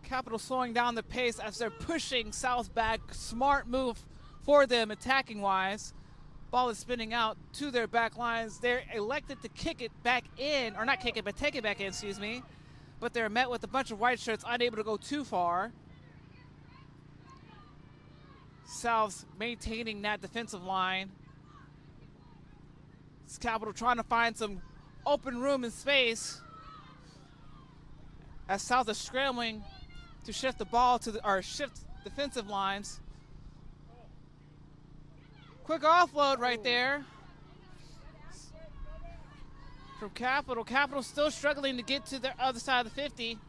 Capital slowing down the pace as they're pushing South back. Smart move for them attacking wise. Ball is spinning out to their back lines. They're elected to kick it back in, or not kick it, but take it back in, excuse me. But they're met with a bunch of white shirts, unable to go too far. South's maintaining that defensive line. It's Capital trying to find some open room and space as South is scrambling to shift the ball to shift defensive lines. Quick offload right there from Capital. Capital still struggling to get to the other side of the 50.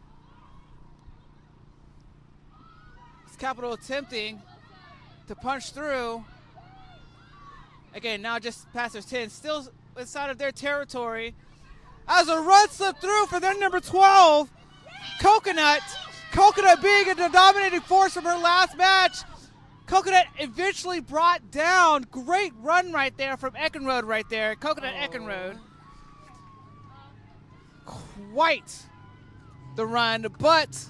It's Capital attempting to punch through. Again, now just past their 10, still inside of their territory. As a run slipped through for their number 12, Coconut. Coconut being a dominating force from her last match. Coconut eventually brought down. Great run right there from Eckenrode right there. Coconut Eckenrode. Quite the run, but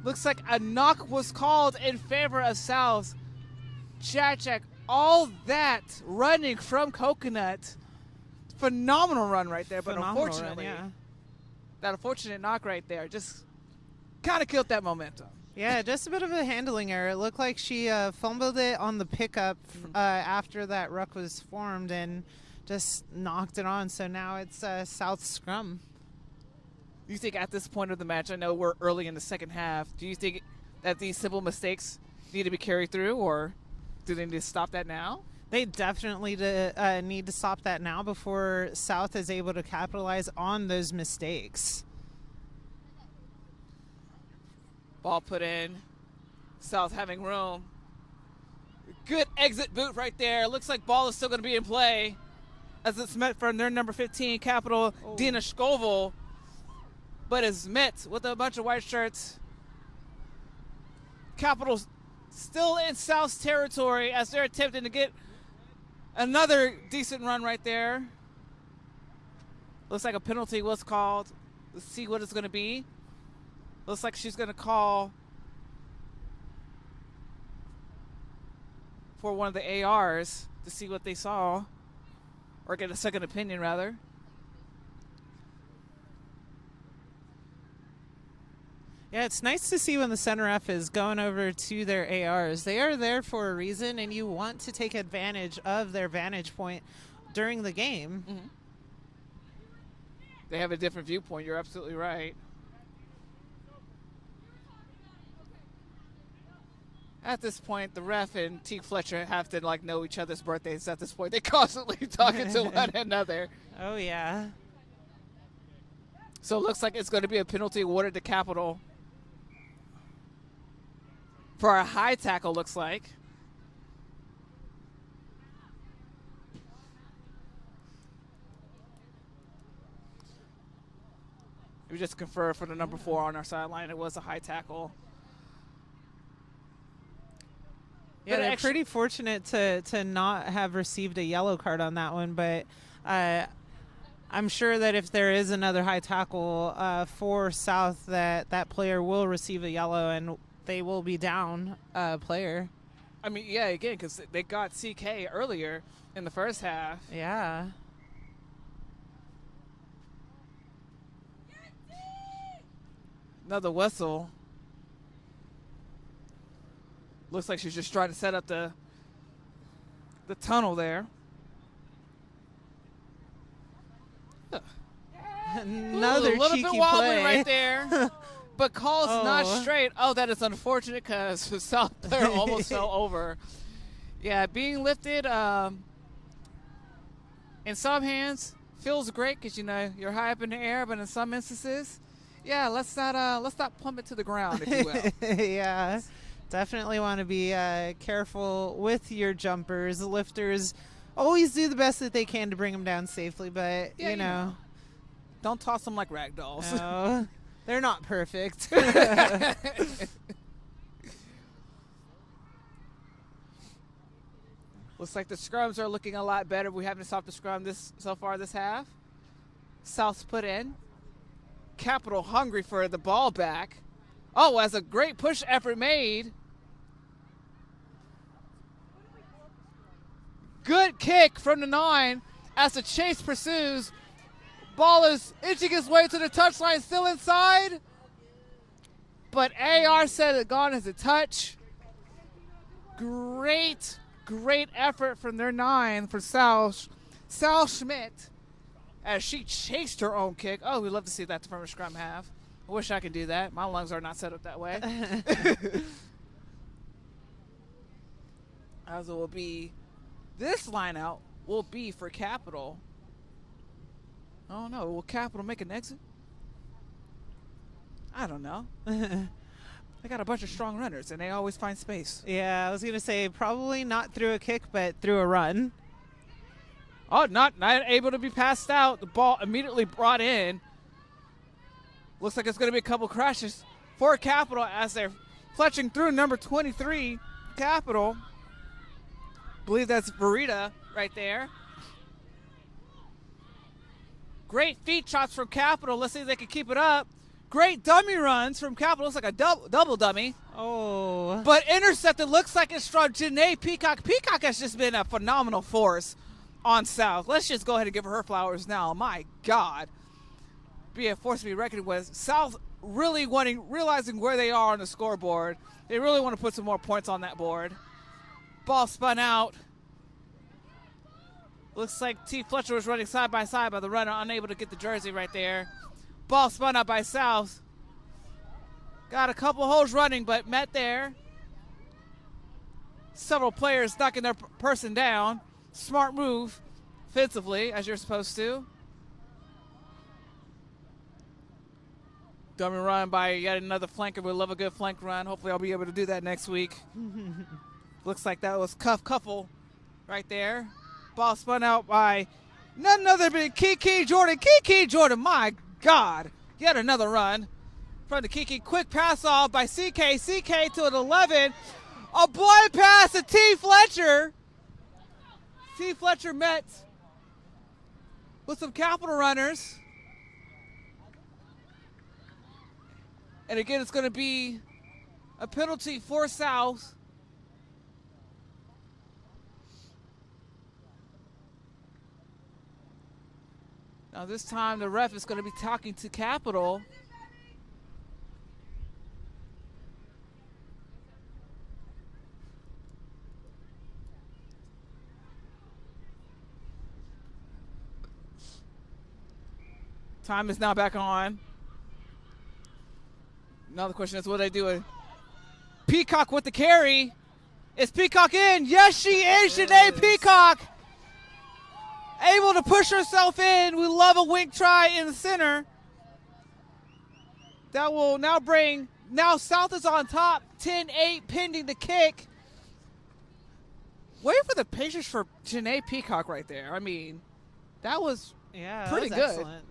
looks like a knock was called in favor of South. Jack, all that running from Coconut. Phenomenal run right there, but unfortunately, that unfortunate knock right there just kind of killed that momentum. Yeah, just a bit of a handling error. It looked like she fumbled it on the pickup after that ruck was formed and just knocked it on. So now it's South scrum. Do you think at this point of the match, I know we're early in the second half, do you think that these simple mistakes need to be carried through, or do they need to stop that now? They definitely need to stop that now before South is able to capitalize on those mistakes. Ball put in. South having room. Good exit boot right there. Looks like ball is still going to be in play as it's met from their number 15, Capital, Dina Scoville. But it's met with a bunch of white shirts. Capital still in South's territory as they're attempting to get another decent run right there. Looks like a penalty was called. Let's see what it's going to be. Looks like she's going to call for one of the ARs to see what they saw, or get a second opinion rather. Yeah, it's nice to see when the center ref is going over to their ARs. They are there for a reason, and you want to take advantage of their vantage point during the game. Mm-hmm. They have a different viewpoint. You're absolutely right. At this point, the ref and T. Fletcher have to know each other's birthdays. At this point, they constantly talking to one another. Oh yeah. So it looks like it's going to be a penalty awarded to Capital for a high tackle. Looks like. We just confirmed for the number 4 on our sideline. It was a high tackle. Yeah, they're pretty fortunate to not have received a yellow card on that one, but I'm sure that if there is another high tackle for South, that player will receive a yellow and they will be down a player. I mean, yeah, again, because they got CK earlier in the first half. Yeah. Another whistle. Looks like she's just trying to set up the tunnel there. Another a little cheeky bit wobbly play right there, but calls not straight. Oh, that is unfortunate because the South player almost fell over. Yeah, being lifted in some hands feels great because you're high up in the air, but in some instances, yeah, let's not plummet to the ground, if you will. Yeah. Definitely want to be careful with your jumpers. The lifters always do the best that they can to bring them down safely, but, Yeah, you know. Don't toss them like rag dolls. No, they're not perfect. Looks like the scrums are looking a lot better. We haven't stopped the scrum so far this half. South's put in. Capital hungry for the ball back. Oh, as a great push effort made. Good kick from the 9 as the chase pursues. Ball is inching its way to the touchline, still inside. But AR said it gone as a touch. Great effort from their 9 for Sal Schmidt as she chased her own kick. Oh, we'd love to see that from a scrum half. I wish I could do that. My lungs are not set up that way. As it will be, this line out will be for Capital. Oh no, will Capital make an exit? I don't know. They got a bunch of strong runners and they always find space. Yeah, I was going to say probably not through a kick, but through a run. Oh, not able to be passed out. The ball immediately brought in. Looks like it's going to be a couple crashes for Capital as they're fletching through number 23, Capital. Believe that's Verita right there. Great feet shots from Capital. Let's see if they can keep it up. Great dummy runs from Capital. Looks like a double dummy. Oh. But intercepted. Looks like it's from Janae Peacock. Peacock has just been a phenomenal force on South. Let's just go ahead and give her flowers now. My God. Be a force to be reckoned with. South really realizing where they are on the scoreboard. They really want to put some more points on that board. Ball spun out. Looks like T. Fletcher was running side by side by the runner, unable to get the jersey right there. Ball spun out by South. Got a couple holes running, but met there. Several players knocking their person down. Smart move offensively, as you're supposed to. Dummy run by yet another flanker. We love a good flank run. Hopefully I'll be able to do that next week. Looks like that was Cuffle right there. Ball spun out by none other than Kiki Jordan. Kiki Jordan, my God. Yet another run from the Kiki. Quick pass off by CK. CK to an 11. A blind pass to T. Fletcher. T. Fletcher met with some Capital runners. And again, it's going to be a penalty for South. Now this time the ref is going to be talking to Capital. Time is now back on. Now the question is, what do they do? Peacock with the carry. Is Peacock in? Yes, she is. Janae Peacock able to push herself in. We love a wing try in the center. That will now bring, now South is on top, 10-8 pending the kick. Wait for the patience for Janae Peacock right there. I mean, that was pretty good. Excellent.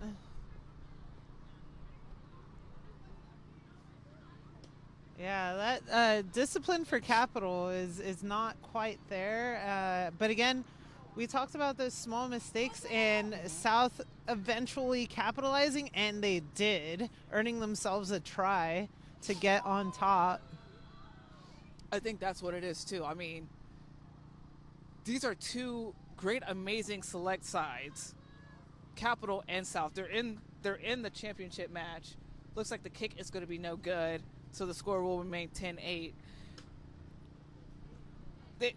Yeah, that discipline for Capital is not quite there. But again, we talked about those small mistakes and South eventually capitalizing, and they did, earning themselves a try to get on top. I think that's what it is too. I mean, these are two great, amazing select sides, Capital and South. They're in the championship match. Looks like the kick is going to be no good. So the score will remain 10-8. The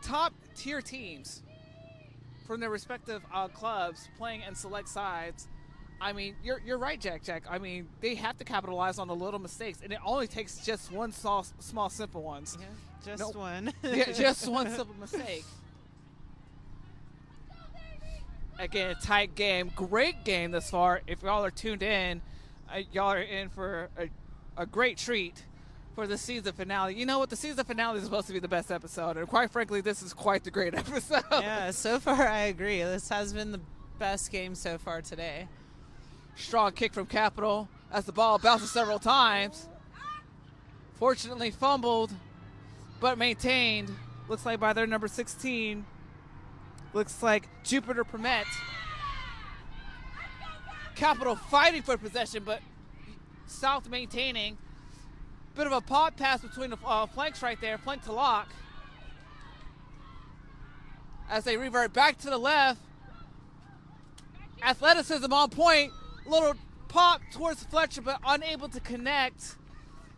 top tier teams from their respective clubs playing in select sides. I mean, you're right, Jack. I mean, they have to capitalize on the little mistakes, and it only takes just one small simple ones. Yeah, just one. Yeah, just one simple mistake. Again, tight game, great game thus far. If y'all are tuned in, y'all are in for a great treat for the season finale. You know what? The season finale is supposed to be the best episode, and quite frankly, this is quite the great episode. Yeah, so far I agree. This has been the best game so far today. Strong kick from Capital as the ball bounces several times. Fortunately fumbled, but maintained. Looks like by their number 16. Looks like Jupiter Permet. Capital fighting for possession, but South maintaining. Bit of a pop pass between the flanks right there, flank to lock. As they revert back to the left. Athleticism on point. Little pop towards Fletcher, but unable to connect.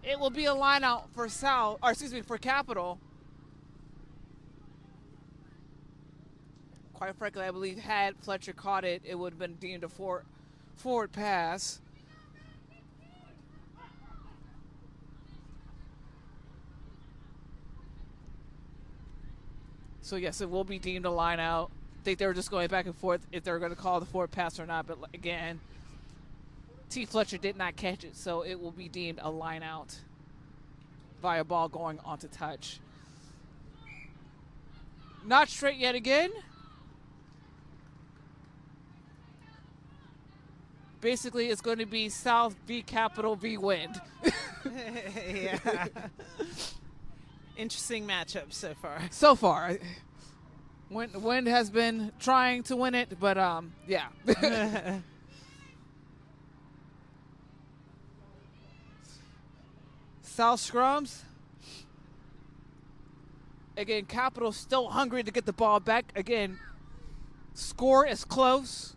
It will be a line out for for Capital. Quite frankly, I believe had Fletcher caught it, it would have been deemed a forward pass. So yes, it will be deemed a line out. I think they were just going back and forth if they were going to call the forward pass or not. But again, T. Fletcher did not catch it, so it will be deemed a line out via ball going onto touch. Not straight yet again. Basically, it's going to be South v. Capital v. Wind. Yeah. Interesting matchup so far. So far. Wind has been trying to win it, but yeah. South scrums. Again, Capital still hungry to get the ball back. Again, score is close.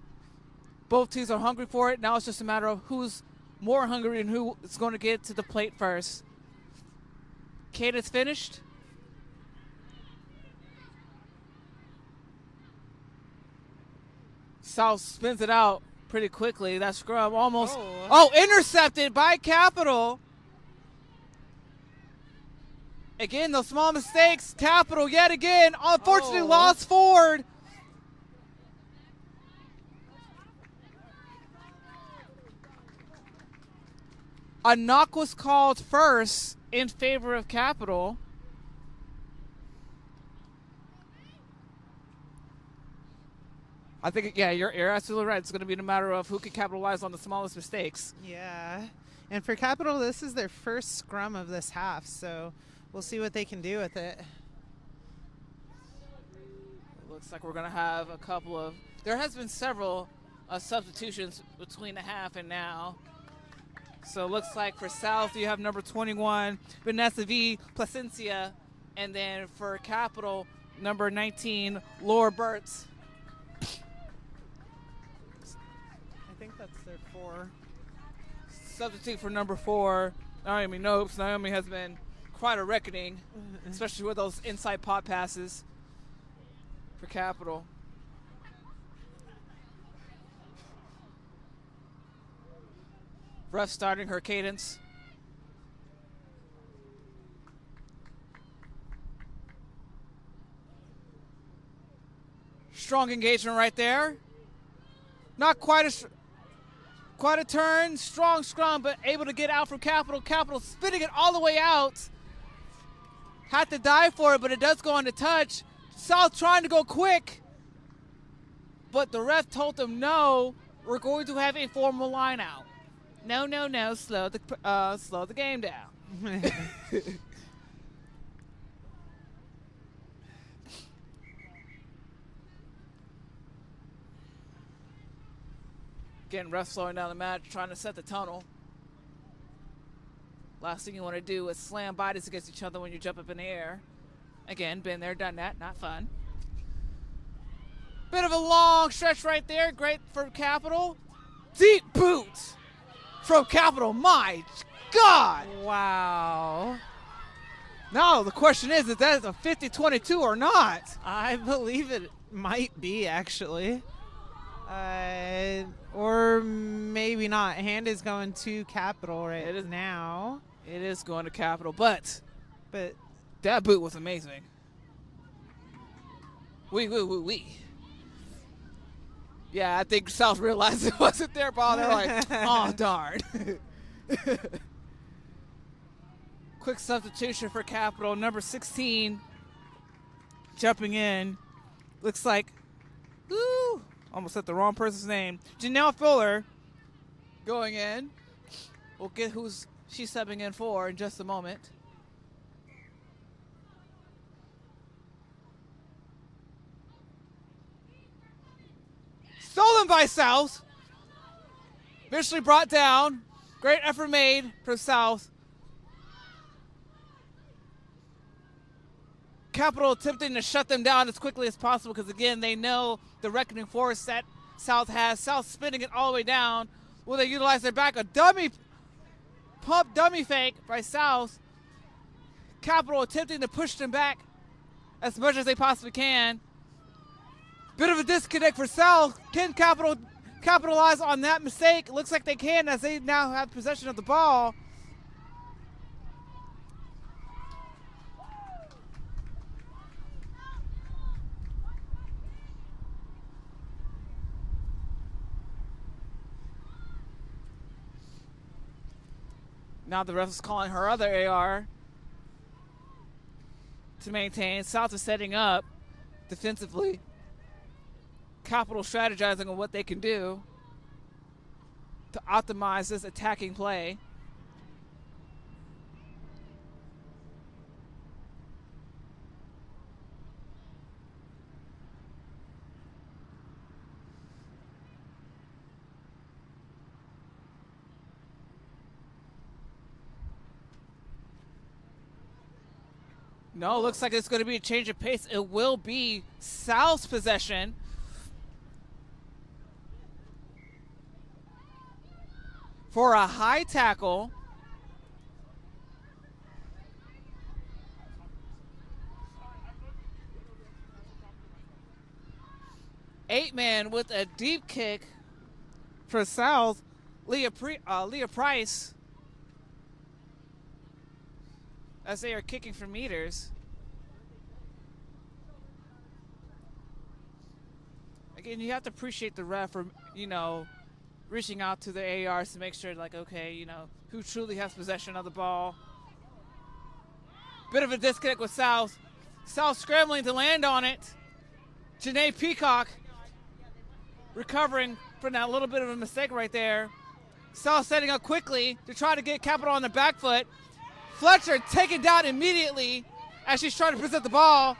Both teams are hungry for it. Now it's just a matter of who's more hungry and who is going to get to the plate first. Kate is finished. South spins it out pretty quickly. That scrum almost intercepted by Capital. Again, those small mistakes. Capital yet again, unfortunately lost forward. A knock was called first in favor of Capital. I think, yeah, you're absolutely right. It's going to be a matter of who can capitalize on the smallest mistakes. Yeah. And for Capital, this is their first scrum of this half, so we'll see what they can do with it. Looks like we're going to have a couple of... There has been several substitutions between the half and now. So it looks like for South, you have number 21, Vanessa V. Placencia. And then for Capital, number 19, Laura Burtz. I think that's their 4. Substitute for number 4, Naomi Nopes. Naomi has been quite a reckoning, especially with those inside pop passes for Capital. Ref starting her cadence. Strong engagement right there. Not quite a turn. Strong scrum, but able to get out from Capital. Capital spinning it all the way out. Had to dive for it, but it does go on the touch. South trying to go quick, but the ref told them no. We're going to have a formal line out. No, no, no. Slow the game down. Again, ref slowing down the match, trying to set the tunnel. Last thing you want to do is slam bodies against each other when you jump up in the air. Again, been there, done that, not fun. Bit of a long stretch right there, great for Capital. Deep boot from Capital, my God. Wow. Now the question is if that is a 50-22 or not. I believe it might be, actually. Or maybe not. Hand is going to Capital right now. It is going to Capital, but that boot was amazing. Wee. Yeah, I think South realized it wasn't their ball. They're like, oh, darn. Quick substitution for Capital. Number 16 jumping in. Looks like, almost said the wrong person's name. Janelle Fuller going in. We'll get who she's subbing in for in just a moment. Stolen by South. Eventually brought down. Great effort made from South. Capital attempting to shut them down as quickly as possible because, again, they know the reckoning force that South has. South spinning it all the way down. Will they utilize their back? A pump dummy fake by South. Capital attempting to push them back as much as they possibly can. Bit of a disconnect for South. Can Capital capitalize on that mistake? Looks like they can as they now have possession of the ball. Now the ref is calling her other AR to maintain. South is setting up defensively. Capital strategizing on what they can do to optimize this attacking play. No, looks like it's going to be a change of pace. It will be South's possession. For a high tackle. Eight-man with a deep kick for South. Leah Price. As they are kicking for meters. Again, you have to appreciate the ref for, reaching out to the ARs to make sure, like, okay, you know, who truly has possession of the ball. Bit of a disconnect with South. South scrambling to land on it. Janae Peacock recovering from that little bit of a mistake right there. South setting up quickly to try to get Capital on the back foot. Fletcher taken down immediately as she's trying to present the ball.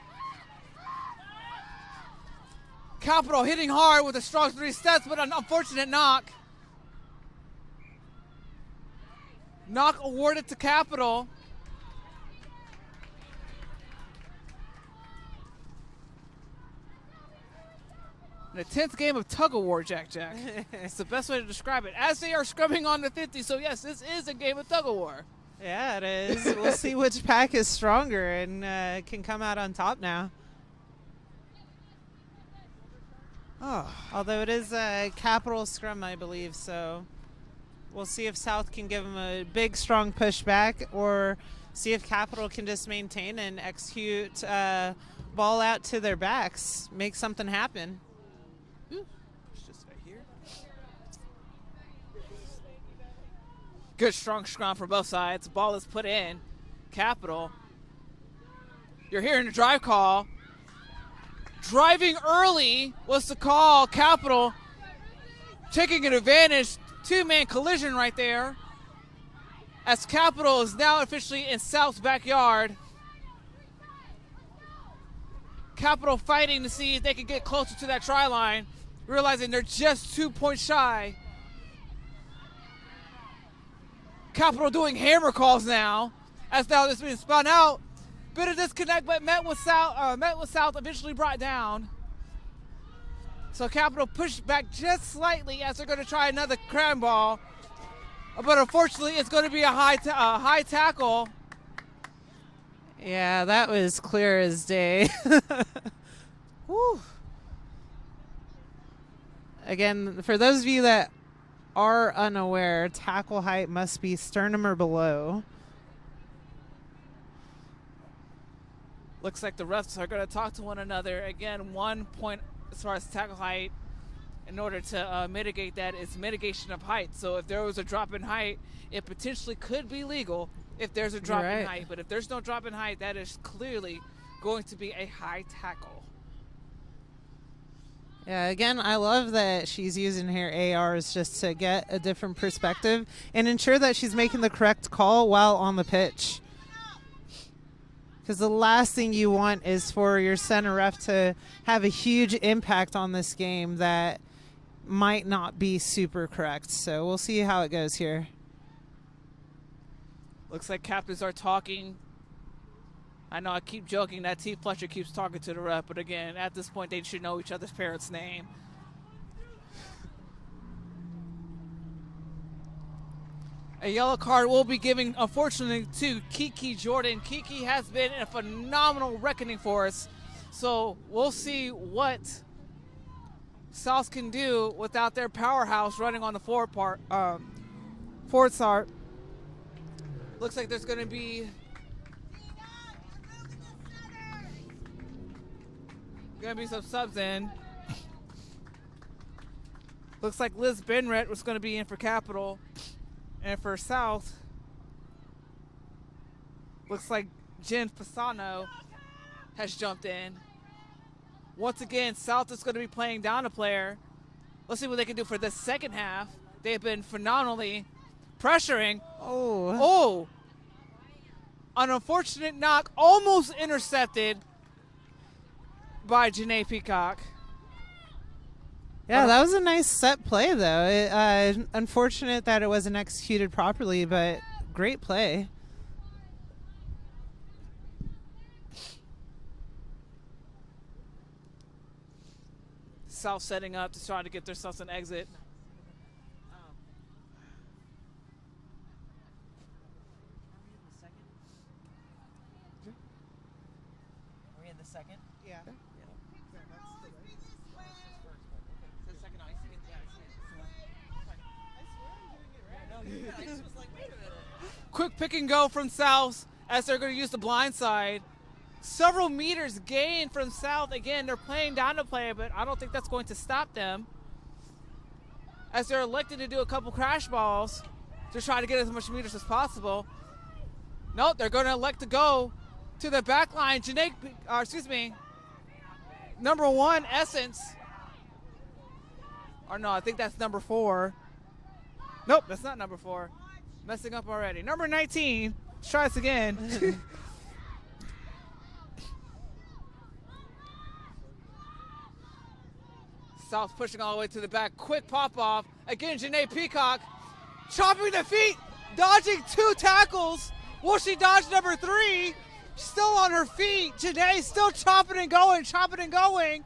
Capital hitting hard with a strong 3 steps, but an unfortunate knock. Knock awarded to Capital. An intense game of tug-of-war, Jack. It's the best way to describe it. As they are scrubbing on the 50, so yes, this is a game of tug-of-war. Yeah, it is. We'll see which pack is stronger and can come out on top now. Oh. Although it is a Capital scrum, I believe, so we'll see if South can give them a big, strong push back or see if Capital can just maintain and execute ball out to their backs, make something happen. It's just right here. Good, strong scrum from both sides. Ball is put in. Capital. You're hearing the drive call. Driving early was the call. Capital taking an advantage. 2-man collision right there. As Capital is now officially in South's backyard. Capital fighting to see if they can get closer to that try line, realizing they're just 2 points shy. Capital doing hammer calls now, as now this being spun out. Bit of disconnect, but met with South eventually brought down. So Capital pushed back just slightly as they're going to try another cram ball. But unfortunately, it's going to be a high tackle. Yeah, that was clear as day. Whew. Again, for those of you that are unaware, tackle height must be sternum or below. Looks like the refs are going to talk to one another. Again, 1 point as far as tackle height. In order to mitigate that, is mitigation of height. So if there was a drop in height, it potentially could be legal if there's a drop in height. But if there's no drop in height, that is clearly going to be a high tackle. Yeah, again, I love that she's using her ARs just to get a different perspective and ensure that she's making the correct call while on the pitch. Because the last thing you want is for your center ref to have a huge impact on this game that might not be super correct. So we'll see how it goes here. Looks like captains are talking. I know I keep joking that T. Fletcher keeps talking to the ref, but again, at this point, they should know each other's parents' name. A yellow card will be given, unfortunately, to Kiki Jordan. Kiki has been a phenomenal reckoning for us. So we'll see what South can do without their powerhouse running on the forward side. Looks like there's going to be some subs in. Looks like Liz Benrett was going to be in for Capital. And for South, looks like Jen Fasano has jumped in. Once again, South is going to be playing down a player. Let's see what they can do for the second half. They've been phenomenally pressuring. Oh. An unfortunate knock, almost intercepted by Janae Peacock. Yeah, that was a nice set play, though. Unfortunate that it wasn't executed properly, but great play. South setting up to try to get themselves an exit. Are we in the second? Yeah. Quick pick and go from South as they're going to use the blind side. Several meters gained from South. Again, they're playing down to play, but I don't think that's going to stop them. as they're electing to do a couple crash balls to try to get as much meters as possible. Nope, they're going to elect to go to the back line. Number 1, Essence. Or no, I think that's number 4. Nope, that's not number 4. Messing up already. Number 19. Let's try this again. South pushing all the way to the back. Quick pop-off. Again, Janae Peacock chopping the feet, dodging 2 tackles. Will she dodge number 3? Still on her feet. Janae still chopping and going.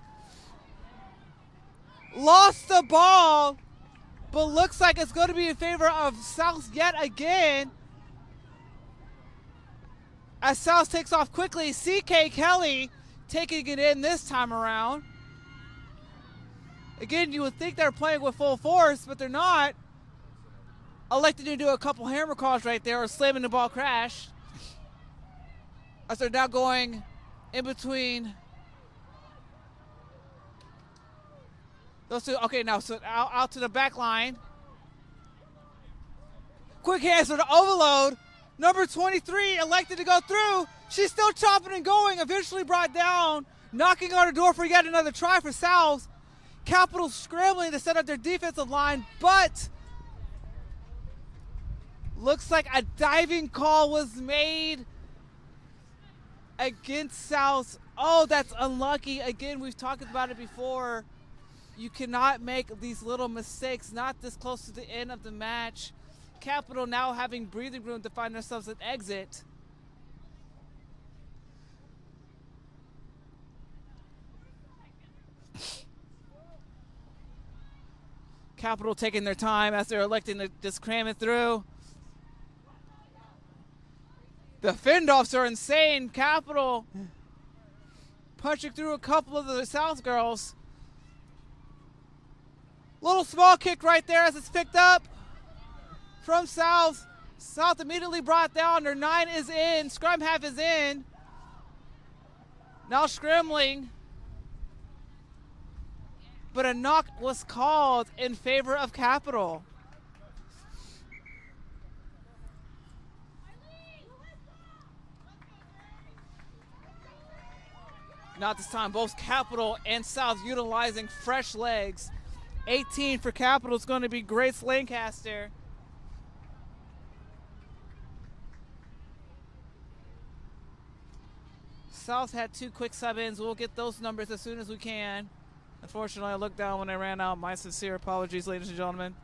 Lost the ball, but looks like it's going to be in favor of South yet again. As South takes off quickly, CK Kelly taking it in this time around. Again, you would think they're playing with full force, but they're not. Elected to do a couple hammer calls right there, or slamming the ball crash. As they're now going in between those 2. Okay, now so out to the back line. Quick hands for the overload. Number 23 elected to go through. She's still chopping and going, eventually brought down, knocking on the door for yet another try for South. Capital scrambling to set up their defensive line, but looks like a diving call was made against South. Oh, that's unlucky. Again, we've talked about it before. You cannot make these little mistakes, not this close to the end of the match. Capital now having breathing room to find themselves an exit. Capital taking their time as they're electing to just cram it through. The fend-offs are insane. Capital punching through a couple of the South girls. Little small kick right there as it's picked up from South. South immediately brought down. Their 9 is in. Scrum half is in. Now scrambling. But a knock was called in favor of Capital. Not this time, both Capital and South utilizing fresh legs. 18 for Capital is going to be Grace Lancaster. South had 2 quick sub-ins. We'll get those numbers as soon as we can. Unfortunately, I looked down when I ran out. My sincere apologies, ladies and gentlemen.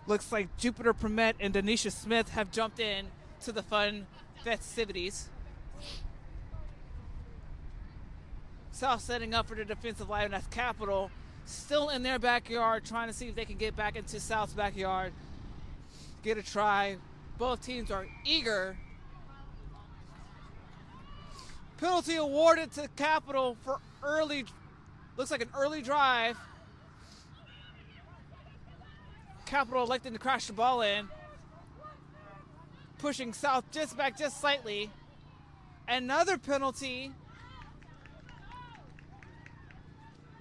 Looks like Jupiter Permet and Denisha Smith have jumped in to the fun festivities. South setting up for the defensive line. That's Capital still in their backyard, trying to see if they can get back into South's backyard. Get a try. Both teams are eager. Penalty awarded to Capital for looks like an early drive. Capital electing to crash the ball in. Pushing South just back just slightly. Another penalty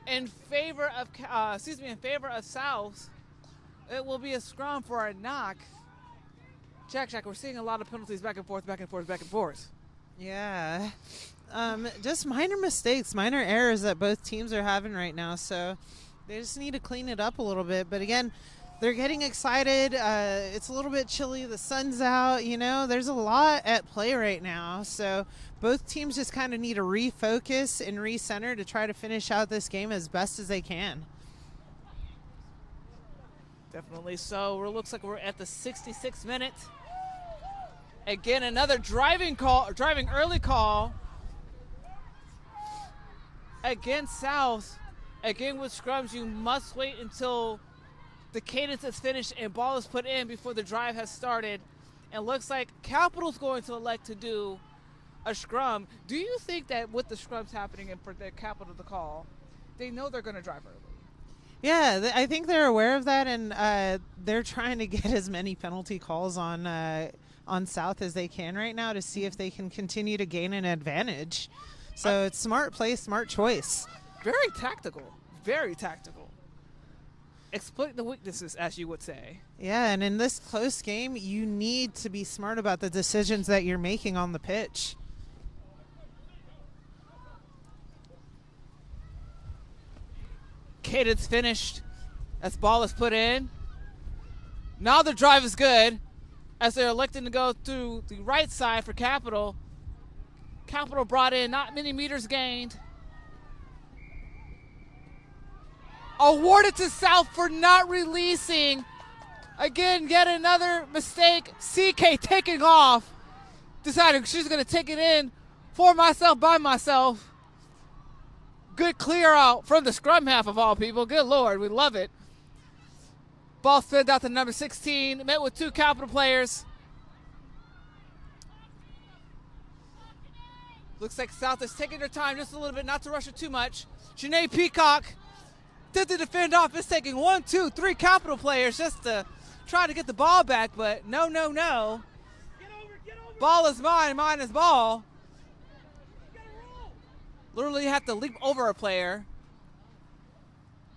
in favor of South. It will be a scrum for a knock. Jack, we're seeing a lot of penalties back and forth. Yeah. Just minor mistakes, minor errors that both teams are having right now. So they just need to clean it up a little bit. But again, they're getting excited. It's a little bit chilly. The sun's out. You know, there's a lot at play right now. So both teams just kind of need to refocus and recenter to try to finish out this game as best as they can. Definitely so. It looks like we're at the 66th minute. Again, another driving early call against South. Again, with scrums, you must wait until the cadence is finished and ball is put in before the drive has started. And looks like Capital's going to elect to do a scrum. Do you think that with the scrums happening and for the Capital to call, they know they're going to drive early? Yeah, I think they're aware of that, and they're trying to get as many penalty calls on on South as they can right now to see if they can continue to gain an advantage. So it's smart play, smart choice. Very tactical. Very tactical. Exploit the weaknesses, as you would say. Yeah, and in this close game, you need to be smart about the decisions that you're making on the pitch. Cadence finished as ball is put in. Now the drive is good as they're electing to go through the right side for Capital. Capital brought in, not many meters gained. Awarded to South for not releasing. Again, yet another mistake. CK taking off. Deciding she's going to take it in for myself, by myself. Good clear out from the scrum half of all people. Good Lord, we love it. Ball spins out to number 16. Met with two Capital players. Looks like South is taking their time just a little bit, not to rush it too much. Janae Peacock did the defend off. It's taking 1, 2, 3 Capital players just to try to get the ball back, but no. Get over. Ball is mine, mine is ball. Literally have to leap over a player.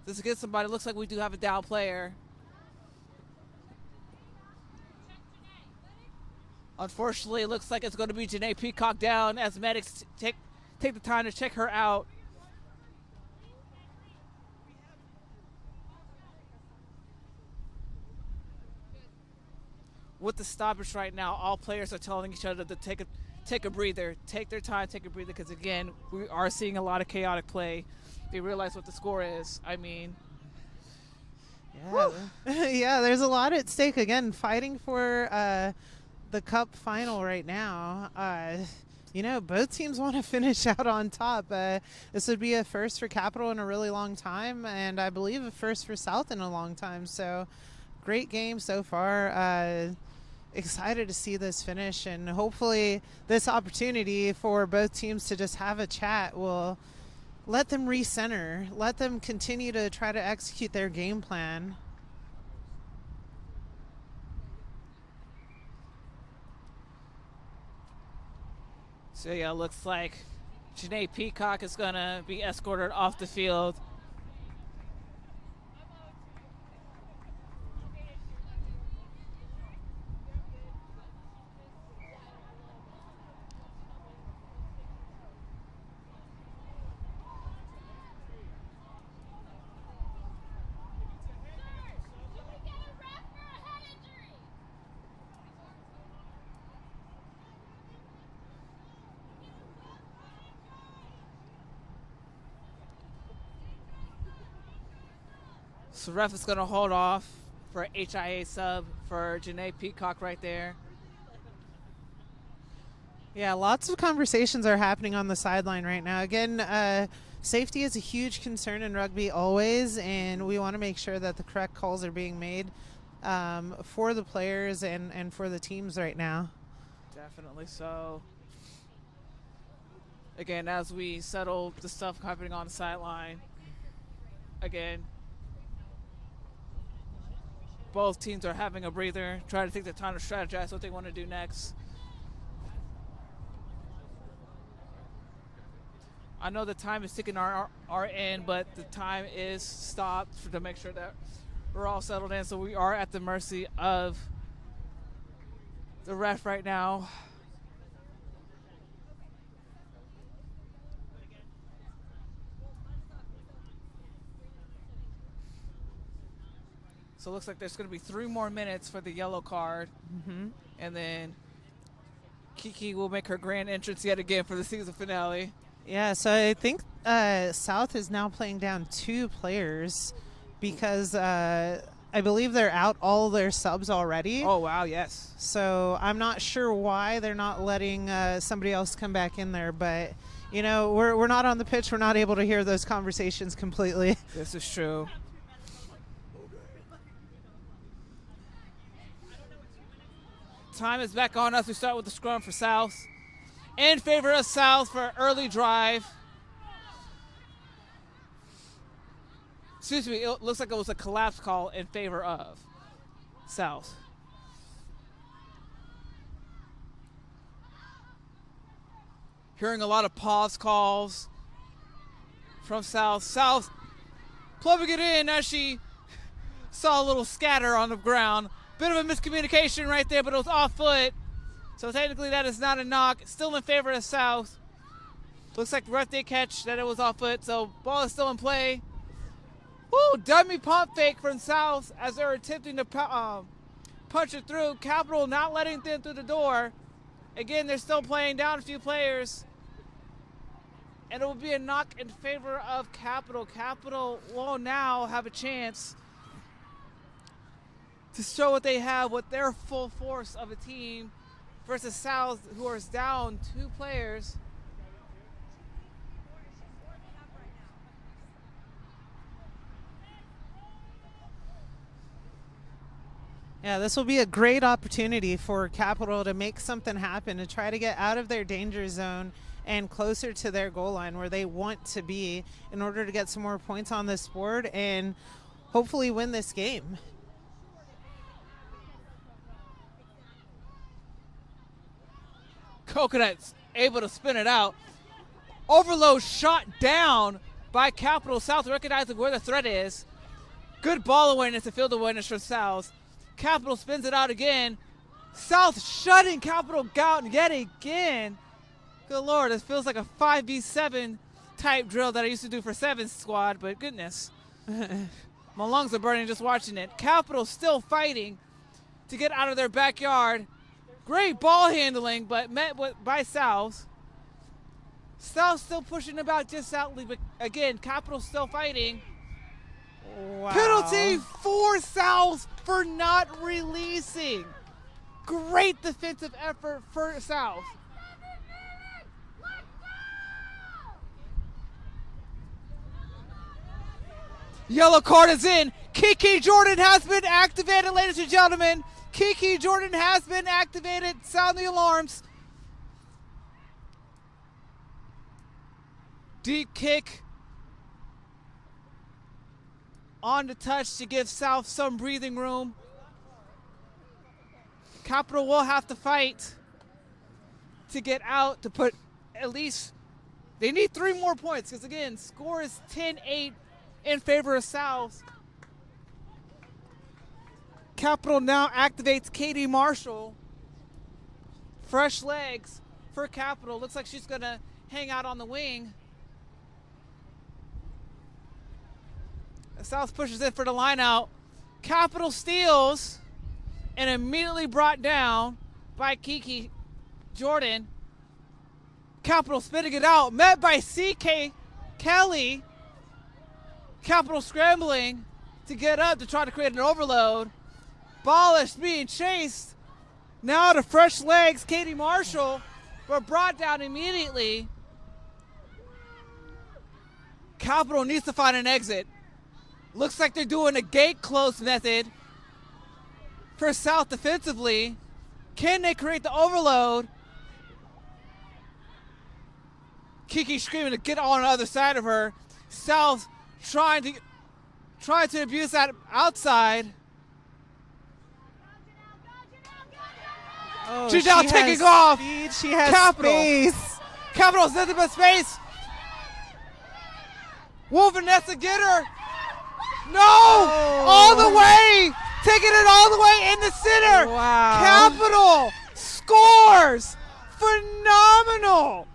This is against somebody. Looks like we do have a down player. Unfortunately, it looks like it's going to be Janae Peacock down as medics take the time to check her out. With the stoppage right now, all players are telling each other to take a breather, take their time, take a breather, because again, we are seeing a lot of chaotic play. They realize what the score is. I mean, yeah, yeah. There's a lot at stake. Again, fighting for the cup final right now. You know, both teams want to finish out on top. This would be a first for Capital in a really long time, and I believe a first for South in a long time. So, great game so far. Excited to see this finish, and hopefully this opportunity for both teams to just have a chat will let them recenter, let them continue to try to execute their game plan. So yeah, looks like Janae Peacock is gonna be escorted off the field. So ref is going to hold off for HIA sub for Janae Peacock right there. Yeah, lots of conversations are happening on the sideline right now. Again, safety is a huge concern in rugby always, and we want to make sure that the correct calls are being made for the players and for the teams right now. Definitely so. Again, as we settle the stuff happening on the sideline, again, both teams are having a breather, trying to take the time to strategize what they want to do next. I know the time is ticking our end, but the time is stopped to make sure that we're all settled in. So we are at the mercy of the ref right now. So it looks like there's going to be 3 more minutes for the yellow card. Mm-hmm. And then Kiki will make her grand entrance yet again for the season finale. Yeah, so I think South is now playing down 2 players because I believe they're out all their subs already. Oh, wow, yes. So I'm not sure why they're not letting somebody else come back in there. But, you know, we're not on the pitch. We're not able to hear those conversations completely. This is true. Time is back on us. We start with the scrum for South. In favor of South for early drive. Excuse me, it looks like it was a collapse call in favor of South. Hearing a lot of pause calls from South. South plugging it in as she saw a little scatter on the ground. Bit of a miscommunication right there, but it was off foot. So technically that is not a knock. Still in favor of South. Looks like the ref did catch that it was off foot, so ball is still in play. Woo, dummy pump fake from South as they're attempting to punch it through. Capital not letting them through the door. Again, they're still playing down a few players. And it will be a knock in favor of Capital. Capital will now have a chance to show what they have with their full force of a team versus South, who are down 2 players. Yeah, this will be a great opportunity for Capital to make something happen, to try to get out of their danger zone and closer to their goal line where they want to be in order to get some more points on this board and hopefully win this game. Coconut's able to spin it out. Overload shot down by Capital. South recognizing where the threat is. Good ball awareness and field awareness from South. Capital spins it out again. South shutting Capital down yet again. Good Lord, this feels like a 5v7 type drill that I used to do for 7 squad, but goodness. My lungs are burning just watching it. Capital still fighting to get out of their backyard. Great ball handling, but met by South. South still pushing about just outly, but again, Capital still fighting. Wow. Penalty for South for not releasing. Great defensive effort for South. Yellow card is in. Kiki Jordan has been activated, ladies and gentlemen. Kiki Jordan has been activated. Sound the alarms. Deep kick on the touch to give South some breathing room. Capital will have to fight to get out, to put at least, they need 3 more points because again, score is 10-8 in favor of South. Capital now activates Katie Marshall. Fresh legs for Capital. Looks like she's gonna hang out on the wing. South pushes in for the line out. Capital steals and immediately brought down by Kiki Jordan. Capital spinning it out, met by CK Kelly. Capital scrambling to get up to try to create an overload. Ball is being chased. Now to fresh legs, Katie Marshall, but brought down immediately. Capital needs to find an exit. Looks like they're doing a gate close method for South defensively. Can they create the overload? Kiki screaming to get on the other side of her. South trying to abuse that outside. Oh, She's now taking off. Speed. She has Capital. space. Capital's nothing but space. Will Vanessa get her? No! Oh. All the way! Taking it all the way in the center! Wow. Capital scores! Phenomenal!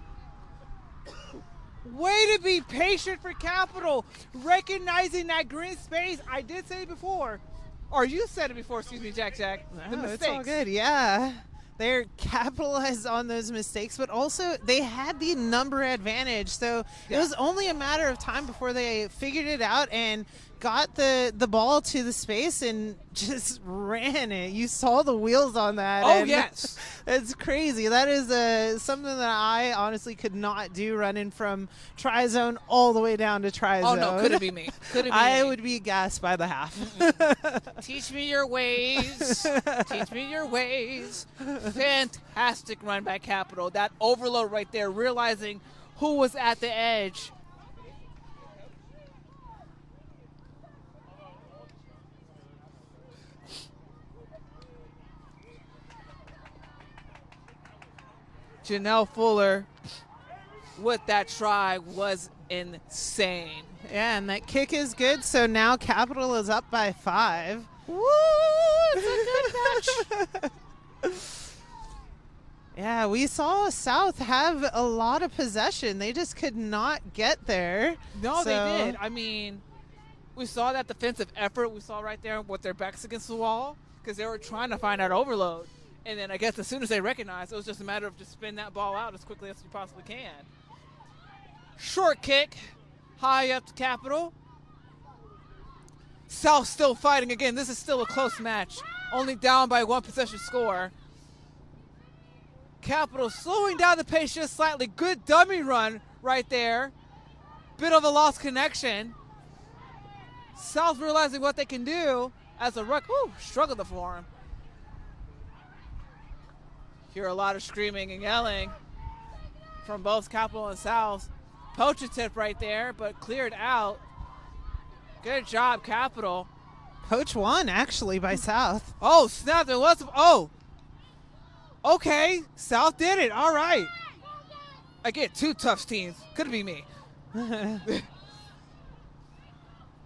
Way to be patient for Capital, recognizing that green space. I did say it before, or you said it before, excuse me, Jack. The No, mistakes. it's all good, yeah. They're capitalized on those mistakes, but also they had the number advantage. So it was only a matter of time before they figured it out and got the ball to the space and just ran it. You saw the wheels on that. Oh, and yes. It's crazy. That is something that I honestly could not do, running from try zone all the way down to try Oh zone. no, couldn't be me. Couldn't be I me. would be gassed by the half. Teach me your ways. Teach me your ways. Fantastic run by Capital. That overload right there, realizing who was at the edge. Janelle Fuller with that try was insane. Yeah, and that kick is good, so now Capital is up by 5. Woo! It's a good match. Yeah, we saw South have a lot of possession. They just could not get there. No, they did. I mean, we saw that defensive effort we saw right there with their backs against the wall because they were trying to find that overload. And then I guess as soon as they recognized, it was just a matter of just spin that ball out as quickly as you possibly can. Short kick, high up to Capital. South still fighting again. This is still a close match. Only down by 1 possession score. Capital slowing down the pace just slightly. Good dummy run right there. Bit of a lost connection. South realizing what they can do as a ruck. Ooh, struggled to form. Hear a lot of screaming and yelling from both Capital and South. Poach tip right there, but cleared out. Good job, Capital. Poach won, actually, by South. Oh, snap. There was. Oh. Okay. South did it. All right. I get 2 tough teams. Could be me.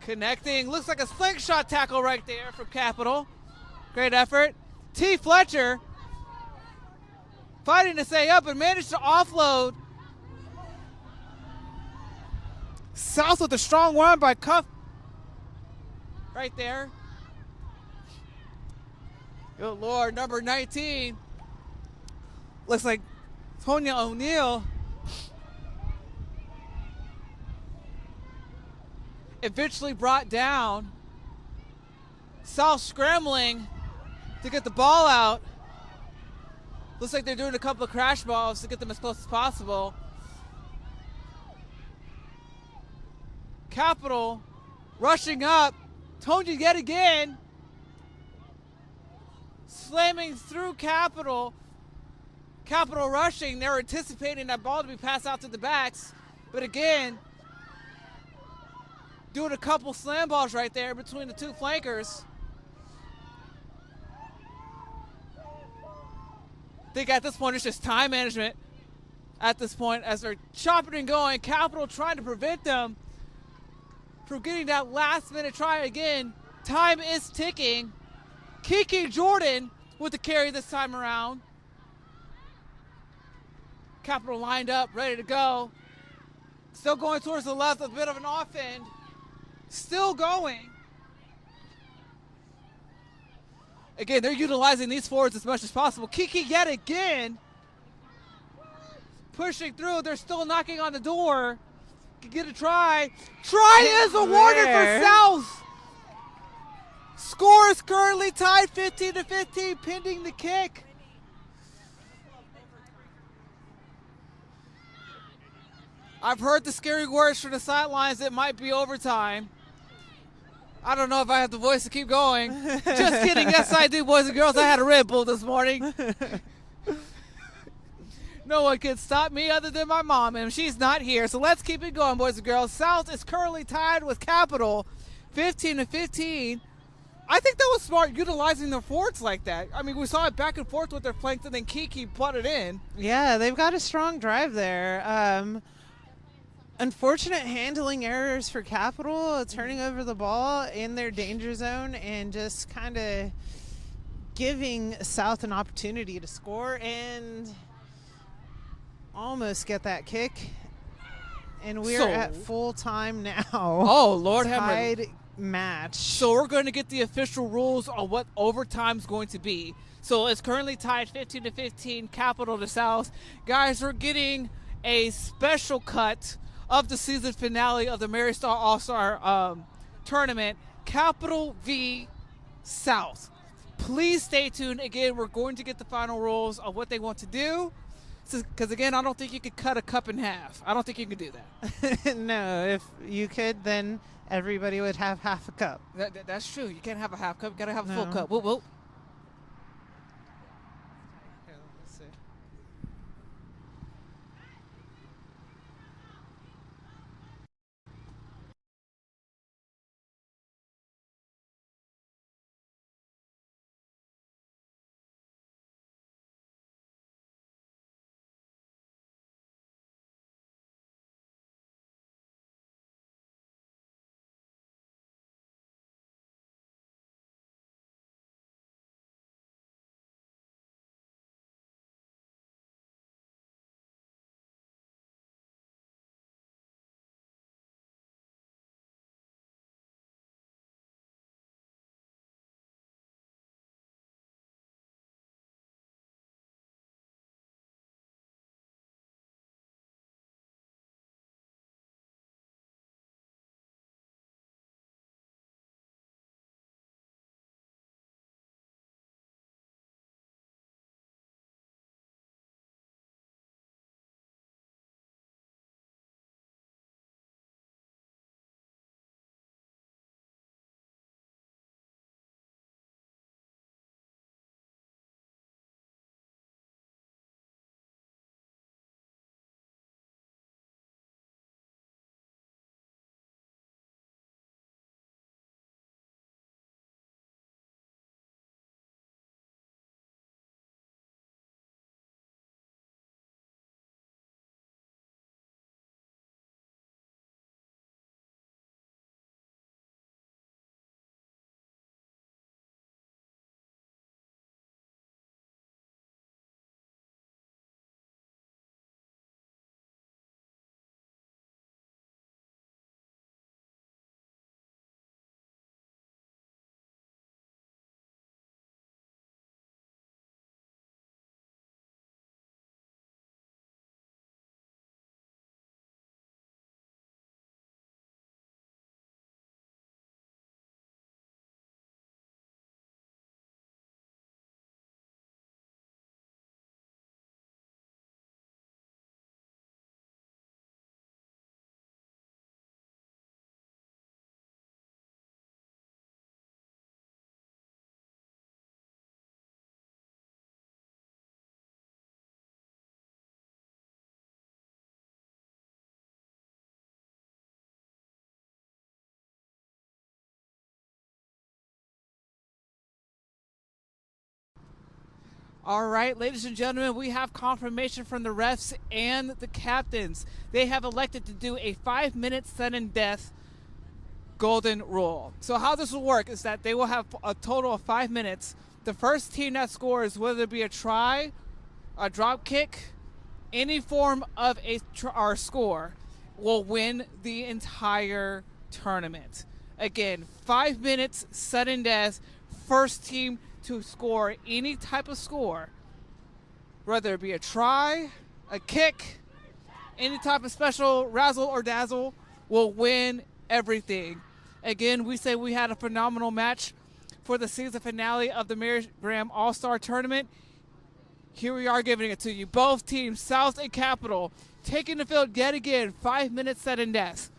Connecting. Looks like a slingshot tackle right there from Capital. Great effort. T. Fletcher fighting to stay up and managed to offload. South with a strong run by Cuff right there. Good Lord, number 19. Looks like Tonya O'Neill. Eventually brought down. South scrambling to get the ball out. Looks like they're doing a couple of crash balls to get them as close as possible. Capital rushing up. Tonya yet again. Slamming through Capital. Capital rushing. They're anticipating that ball to be passed out to the backs. But again, doing a couple slam balls right there between the 2 flankers. I think at this point it's just time management at this point as they're chopping and going. Capital trying to prevent them from getting that last minute try again. Time is ticking. Kiki Jordan with the carry this time around. Capital lined up, ready to go. Still going towards the left, a bit of an off end. Still going. Again, they're utilizing these forwards as much as possible. Kiki yet again. Pushing through, they're still knocking on the door. Can get a try. Try is awarded for South. Score is currently tied 15-15, pending the kick. I've heard the scary words from the sidelines. It might be overtime. I don't know if I have the voice to keep going. Just kidding. Yes, I do, boys and girls. I had a Red Bull this morning. No one can stop me other than my mom, and she's not here. So let's keep it going, boys and girls. South is currently tied with Capital, 15-15. I think that was smart, utilizing their forwards like that. I mean, we saw it back and forth with their flanks, and then Kiki put it in. Yeah, they've got a strong drive there. Unfortunate handling errors for Capital, turning over the ball in their danger zone and just kind of giving South an opportunity to score and almost get that kick. And we're at full time now. Oh, Lord have mercy. Tied match. So we're going to get the official rules on what overtime's going to be. So it's currently tied 15-15, Capital to South. Guys, we're getting a special cut of the season finale of the Mary Star All-Star tournament, Capital v. South. Please stay tuned. Again, we're going to get the final rules of what they want to do. Because, again, I don't think you could cut a cup in half. I don't think you can do that. No, if you could, then everybody would have half a cup. That's true. You can't have a half cup. You got to have a No. full cup. Whoop, whoop. All right, ladies and gentlemen, we have confirmation from the refs and the captains. They have elected to do a 5-minute sudden death golden rule. So how this will work is that they will have a total of 5 minutes. The first team that scores, whether it be a try, a drop kick, any form of or score, will win the entire tournament. Again, 5 minutes, sudden death, first team to score any type of score, whether it be a try, a kick, any type of special razzle or dazzle, will win everything. Again, we say we had a phenomenal match for the season finale of the Mary Graham All-Star Tournament. Here we are giving it to you. Both teams, South and Capital, taking the field yet again, 5 minutes sudden death.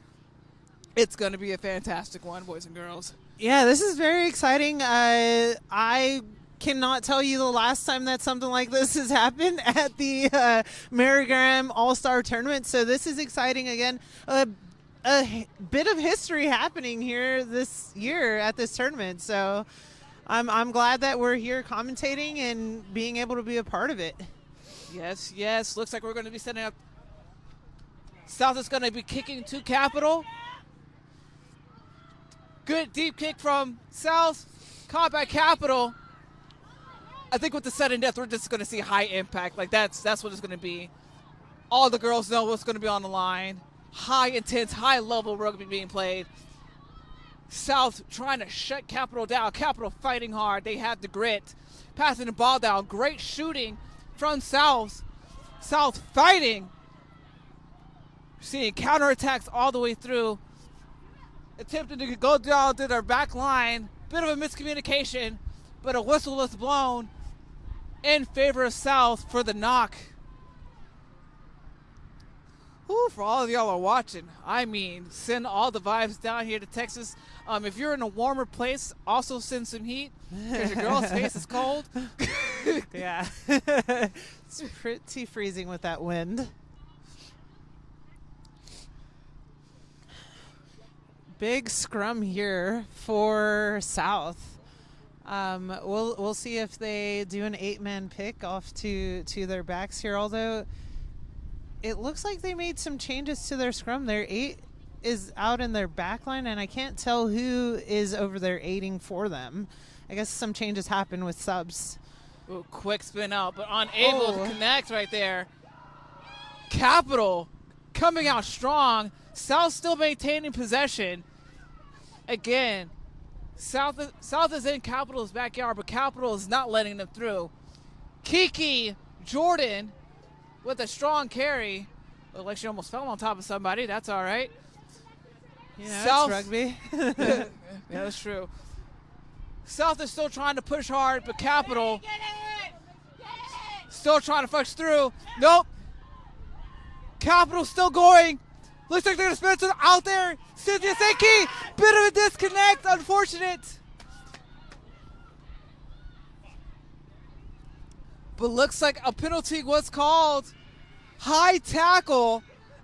It's going to be a fantastic one, boys and girls. Yeah, this is very exciting. I cannot tell you the last time that something like this has happened at the Mary Graham All-Star Tournament. So this is exciting again. A bit of history happening here this year at this tournament. So I'm glad that we're here commentating and being able to be a part of it. Yes, yes. Looks like we're going to be setting up. South is going to be kicking to Capital. Good deep kick from South, caught by Capital. I think with the sudden death, we're just going to see high impact. Like that's what it's going to be. All the girls know what's going to be on the line. High intense, high level rugby being played. South trying to shut Capital down. Capital fighting hard. They have the grit. Passing the ball down. Great shooting from South. South fighting. Seeing counterattacks all the way through. Attempting to go down to their back line. Bit of a miscommunication, but a whistle was blown in favor of South for the knock. Ooh, for all of y'all are watching, I mean, send all the vibes down here to Texas. If you're in a warmer place, also send some heat because your girl's face is cold. Yeah. It's pretty freezing with that wind. Big scrum here for South. We'll see if they do an 8-man pick off to their backs here, although it looks like they made some changes to their scrum. Their 8 is out in their back line, and I can't tell who is over there aiding for them. I guess some changes happen with subs. Ooh, quick spin out, but unable to connect right there. Capital coming out strong. South still maintaining possession. Again, South is in Capital's backyard, but Capital is not letting them through. Kiki Jordan with a strong carry. Looked like she almost fell on top of somebody. That's all right. You know, South, it's rugby. yeah, that's true. South is still trying to push hard, but Capital still trying to push through. Nope. Capital still going. Looks like they're going to spin it out there. Cynthia Sankey, bit of a disconnect, unfortunate. But looks like a penalty was called. High tackle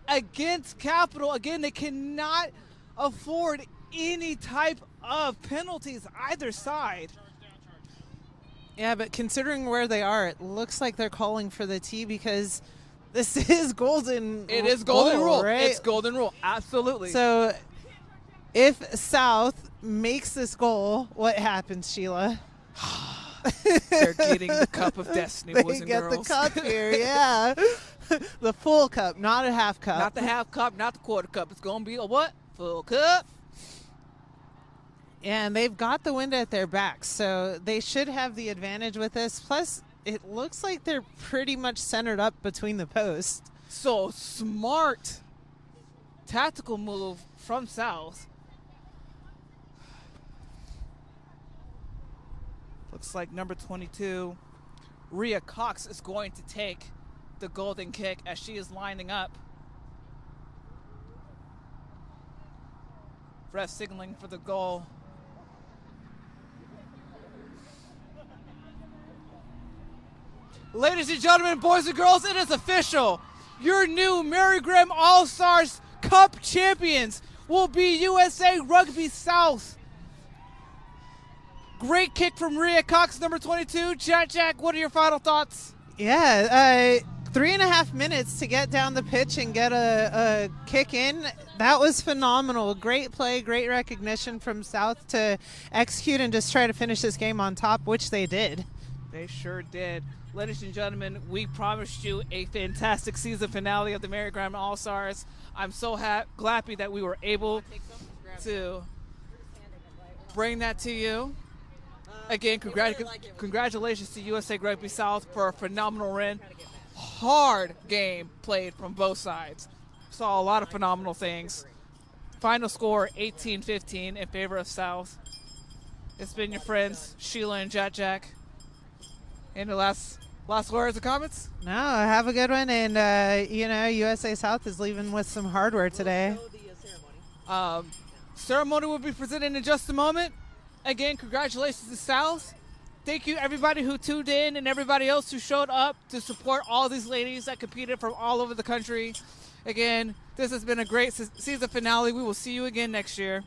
against Capital. Again, they cannot afford any type of penalties either side. Yeah, but considering where they are, it looks like they're calling for the T because this is golden. It is golden rule. Right? It's golden rule. Absolutely. So if South makes this goal, what happens, Sheila? They're getting the cup of destiny, boys and girls. They get the cup here, yeah. The full cup, not a half cup. Not the half cup, not the quarter cup. It's going to be a what? Full cup. And they've got the wind at their backs, so they should have the advantage with this. Plus, it looks like they're pretty much centered up between the posts. So smart tactical move from South. Looks like number 22, Rhea Cox, is going to take the golden kick as she is lining up. Ref signaling for the goal. Ladies and gentlemen, boys and girls, it is official. Your new Mary Graham All-Stars Cup champions will be USA Rugby South. Great kick from Rhea Cox, number 22. Jack, what are your final thoughts? Yeah, 3.5 minutes to get down the pitch and get a kick in. That was phenomenal. Great play, great recognition from South to execute and just try to finish this game on top, which they did. They sure did. Ladies and gentlemen, we promised you a fantastic season finale of the Mary Graham All-Stars. I'm so happy that we were able to bring that to you. Again, congratulations to USA Rugby South for a phenomenal win. Hard game played from both sides. Saw a lot of phenomenal things. Final score 18-15 in favor of South. It's been your friends Sheila and Jack. Any last words or comments? No, have a good one. And, USA South is leaving with some hardware today. Ceremony will be presented in just a moment. Again, congratulations to South. Thank you, everybody who tuned in and everybody else who showed up to support all these ladies that competed from all over the country. Again, this has been a great season finale. We will see you again next year.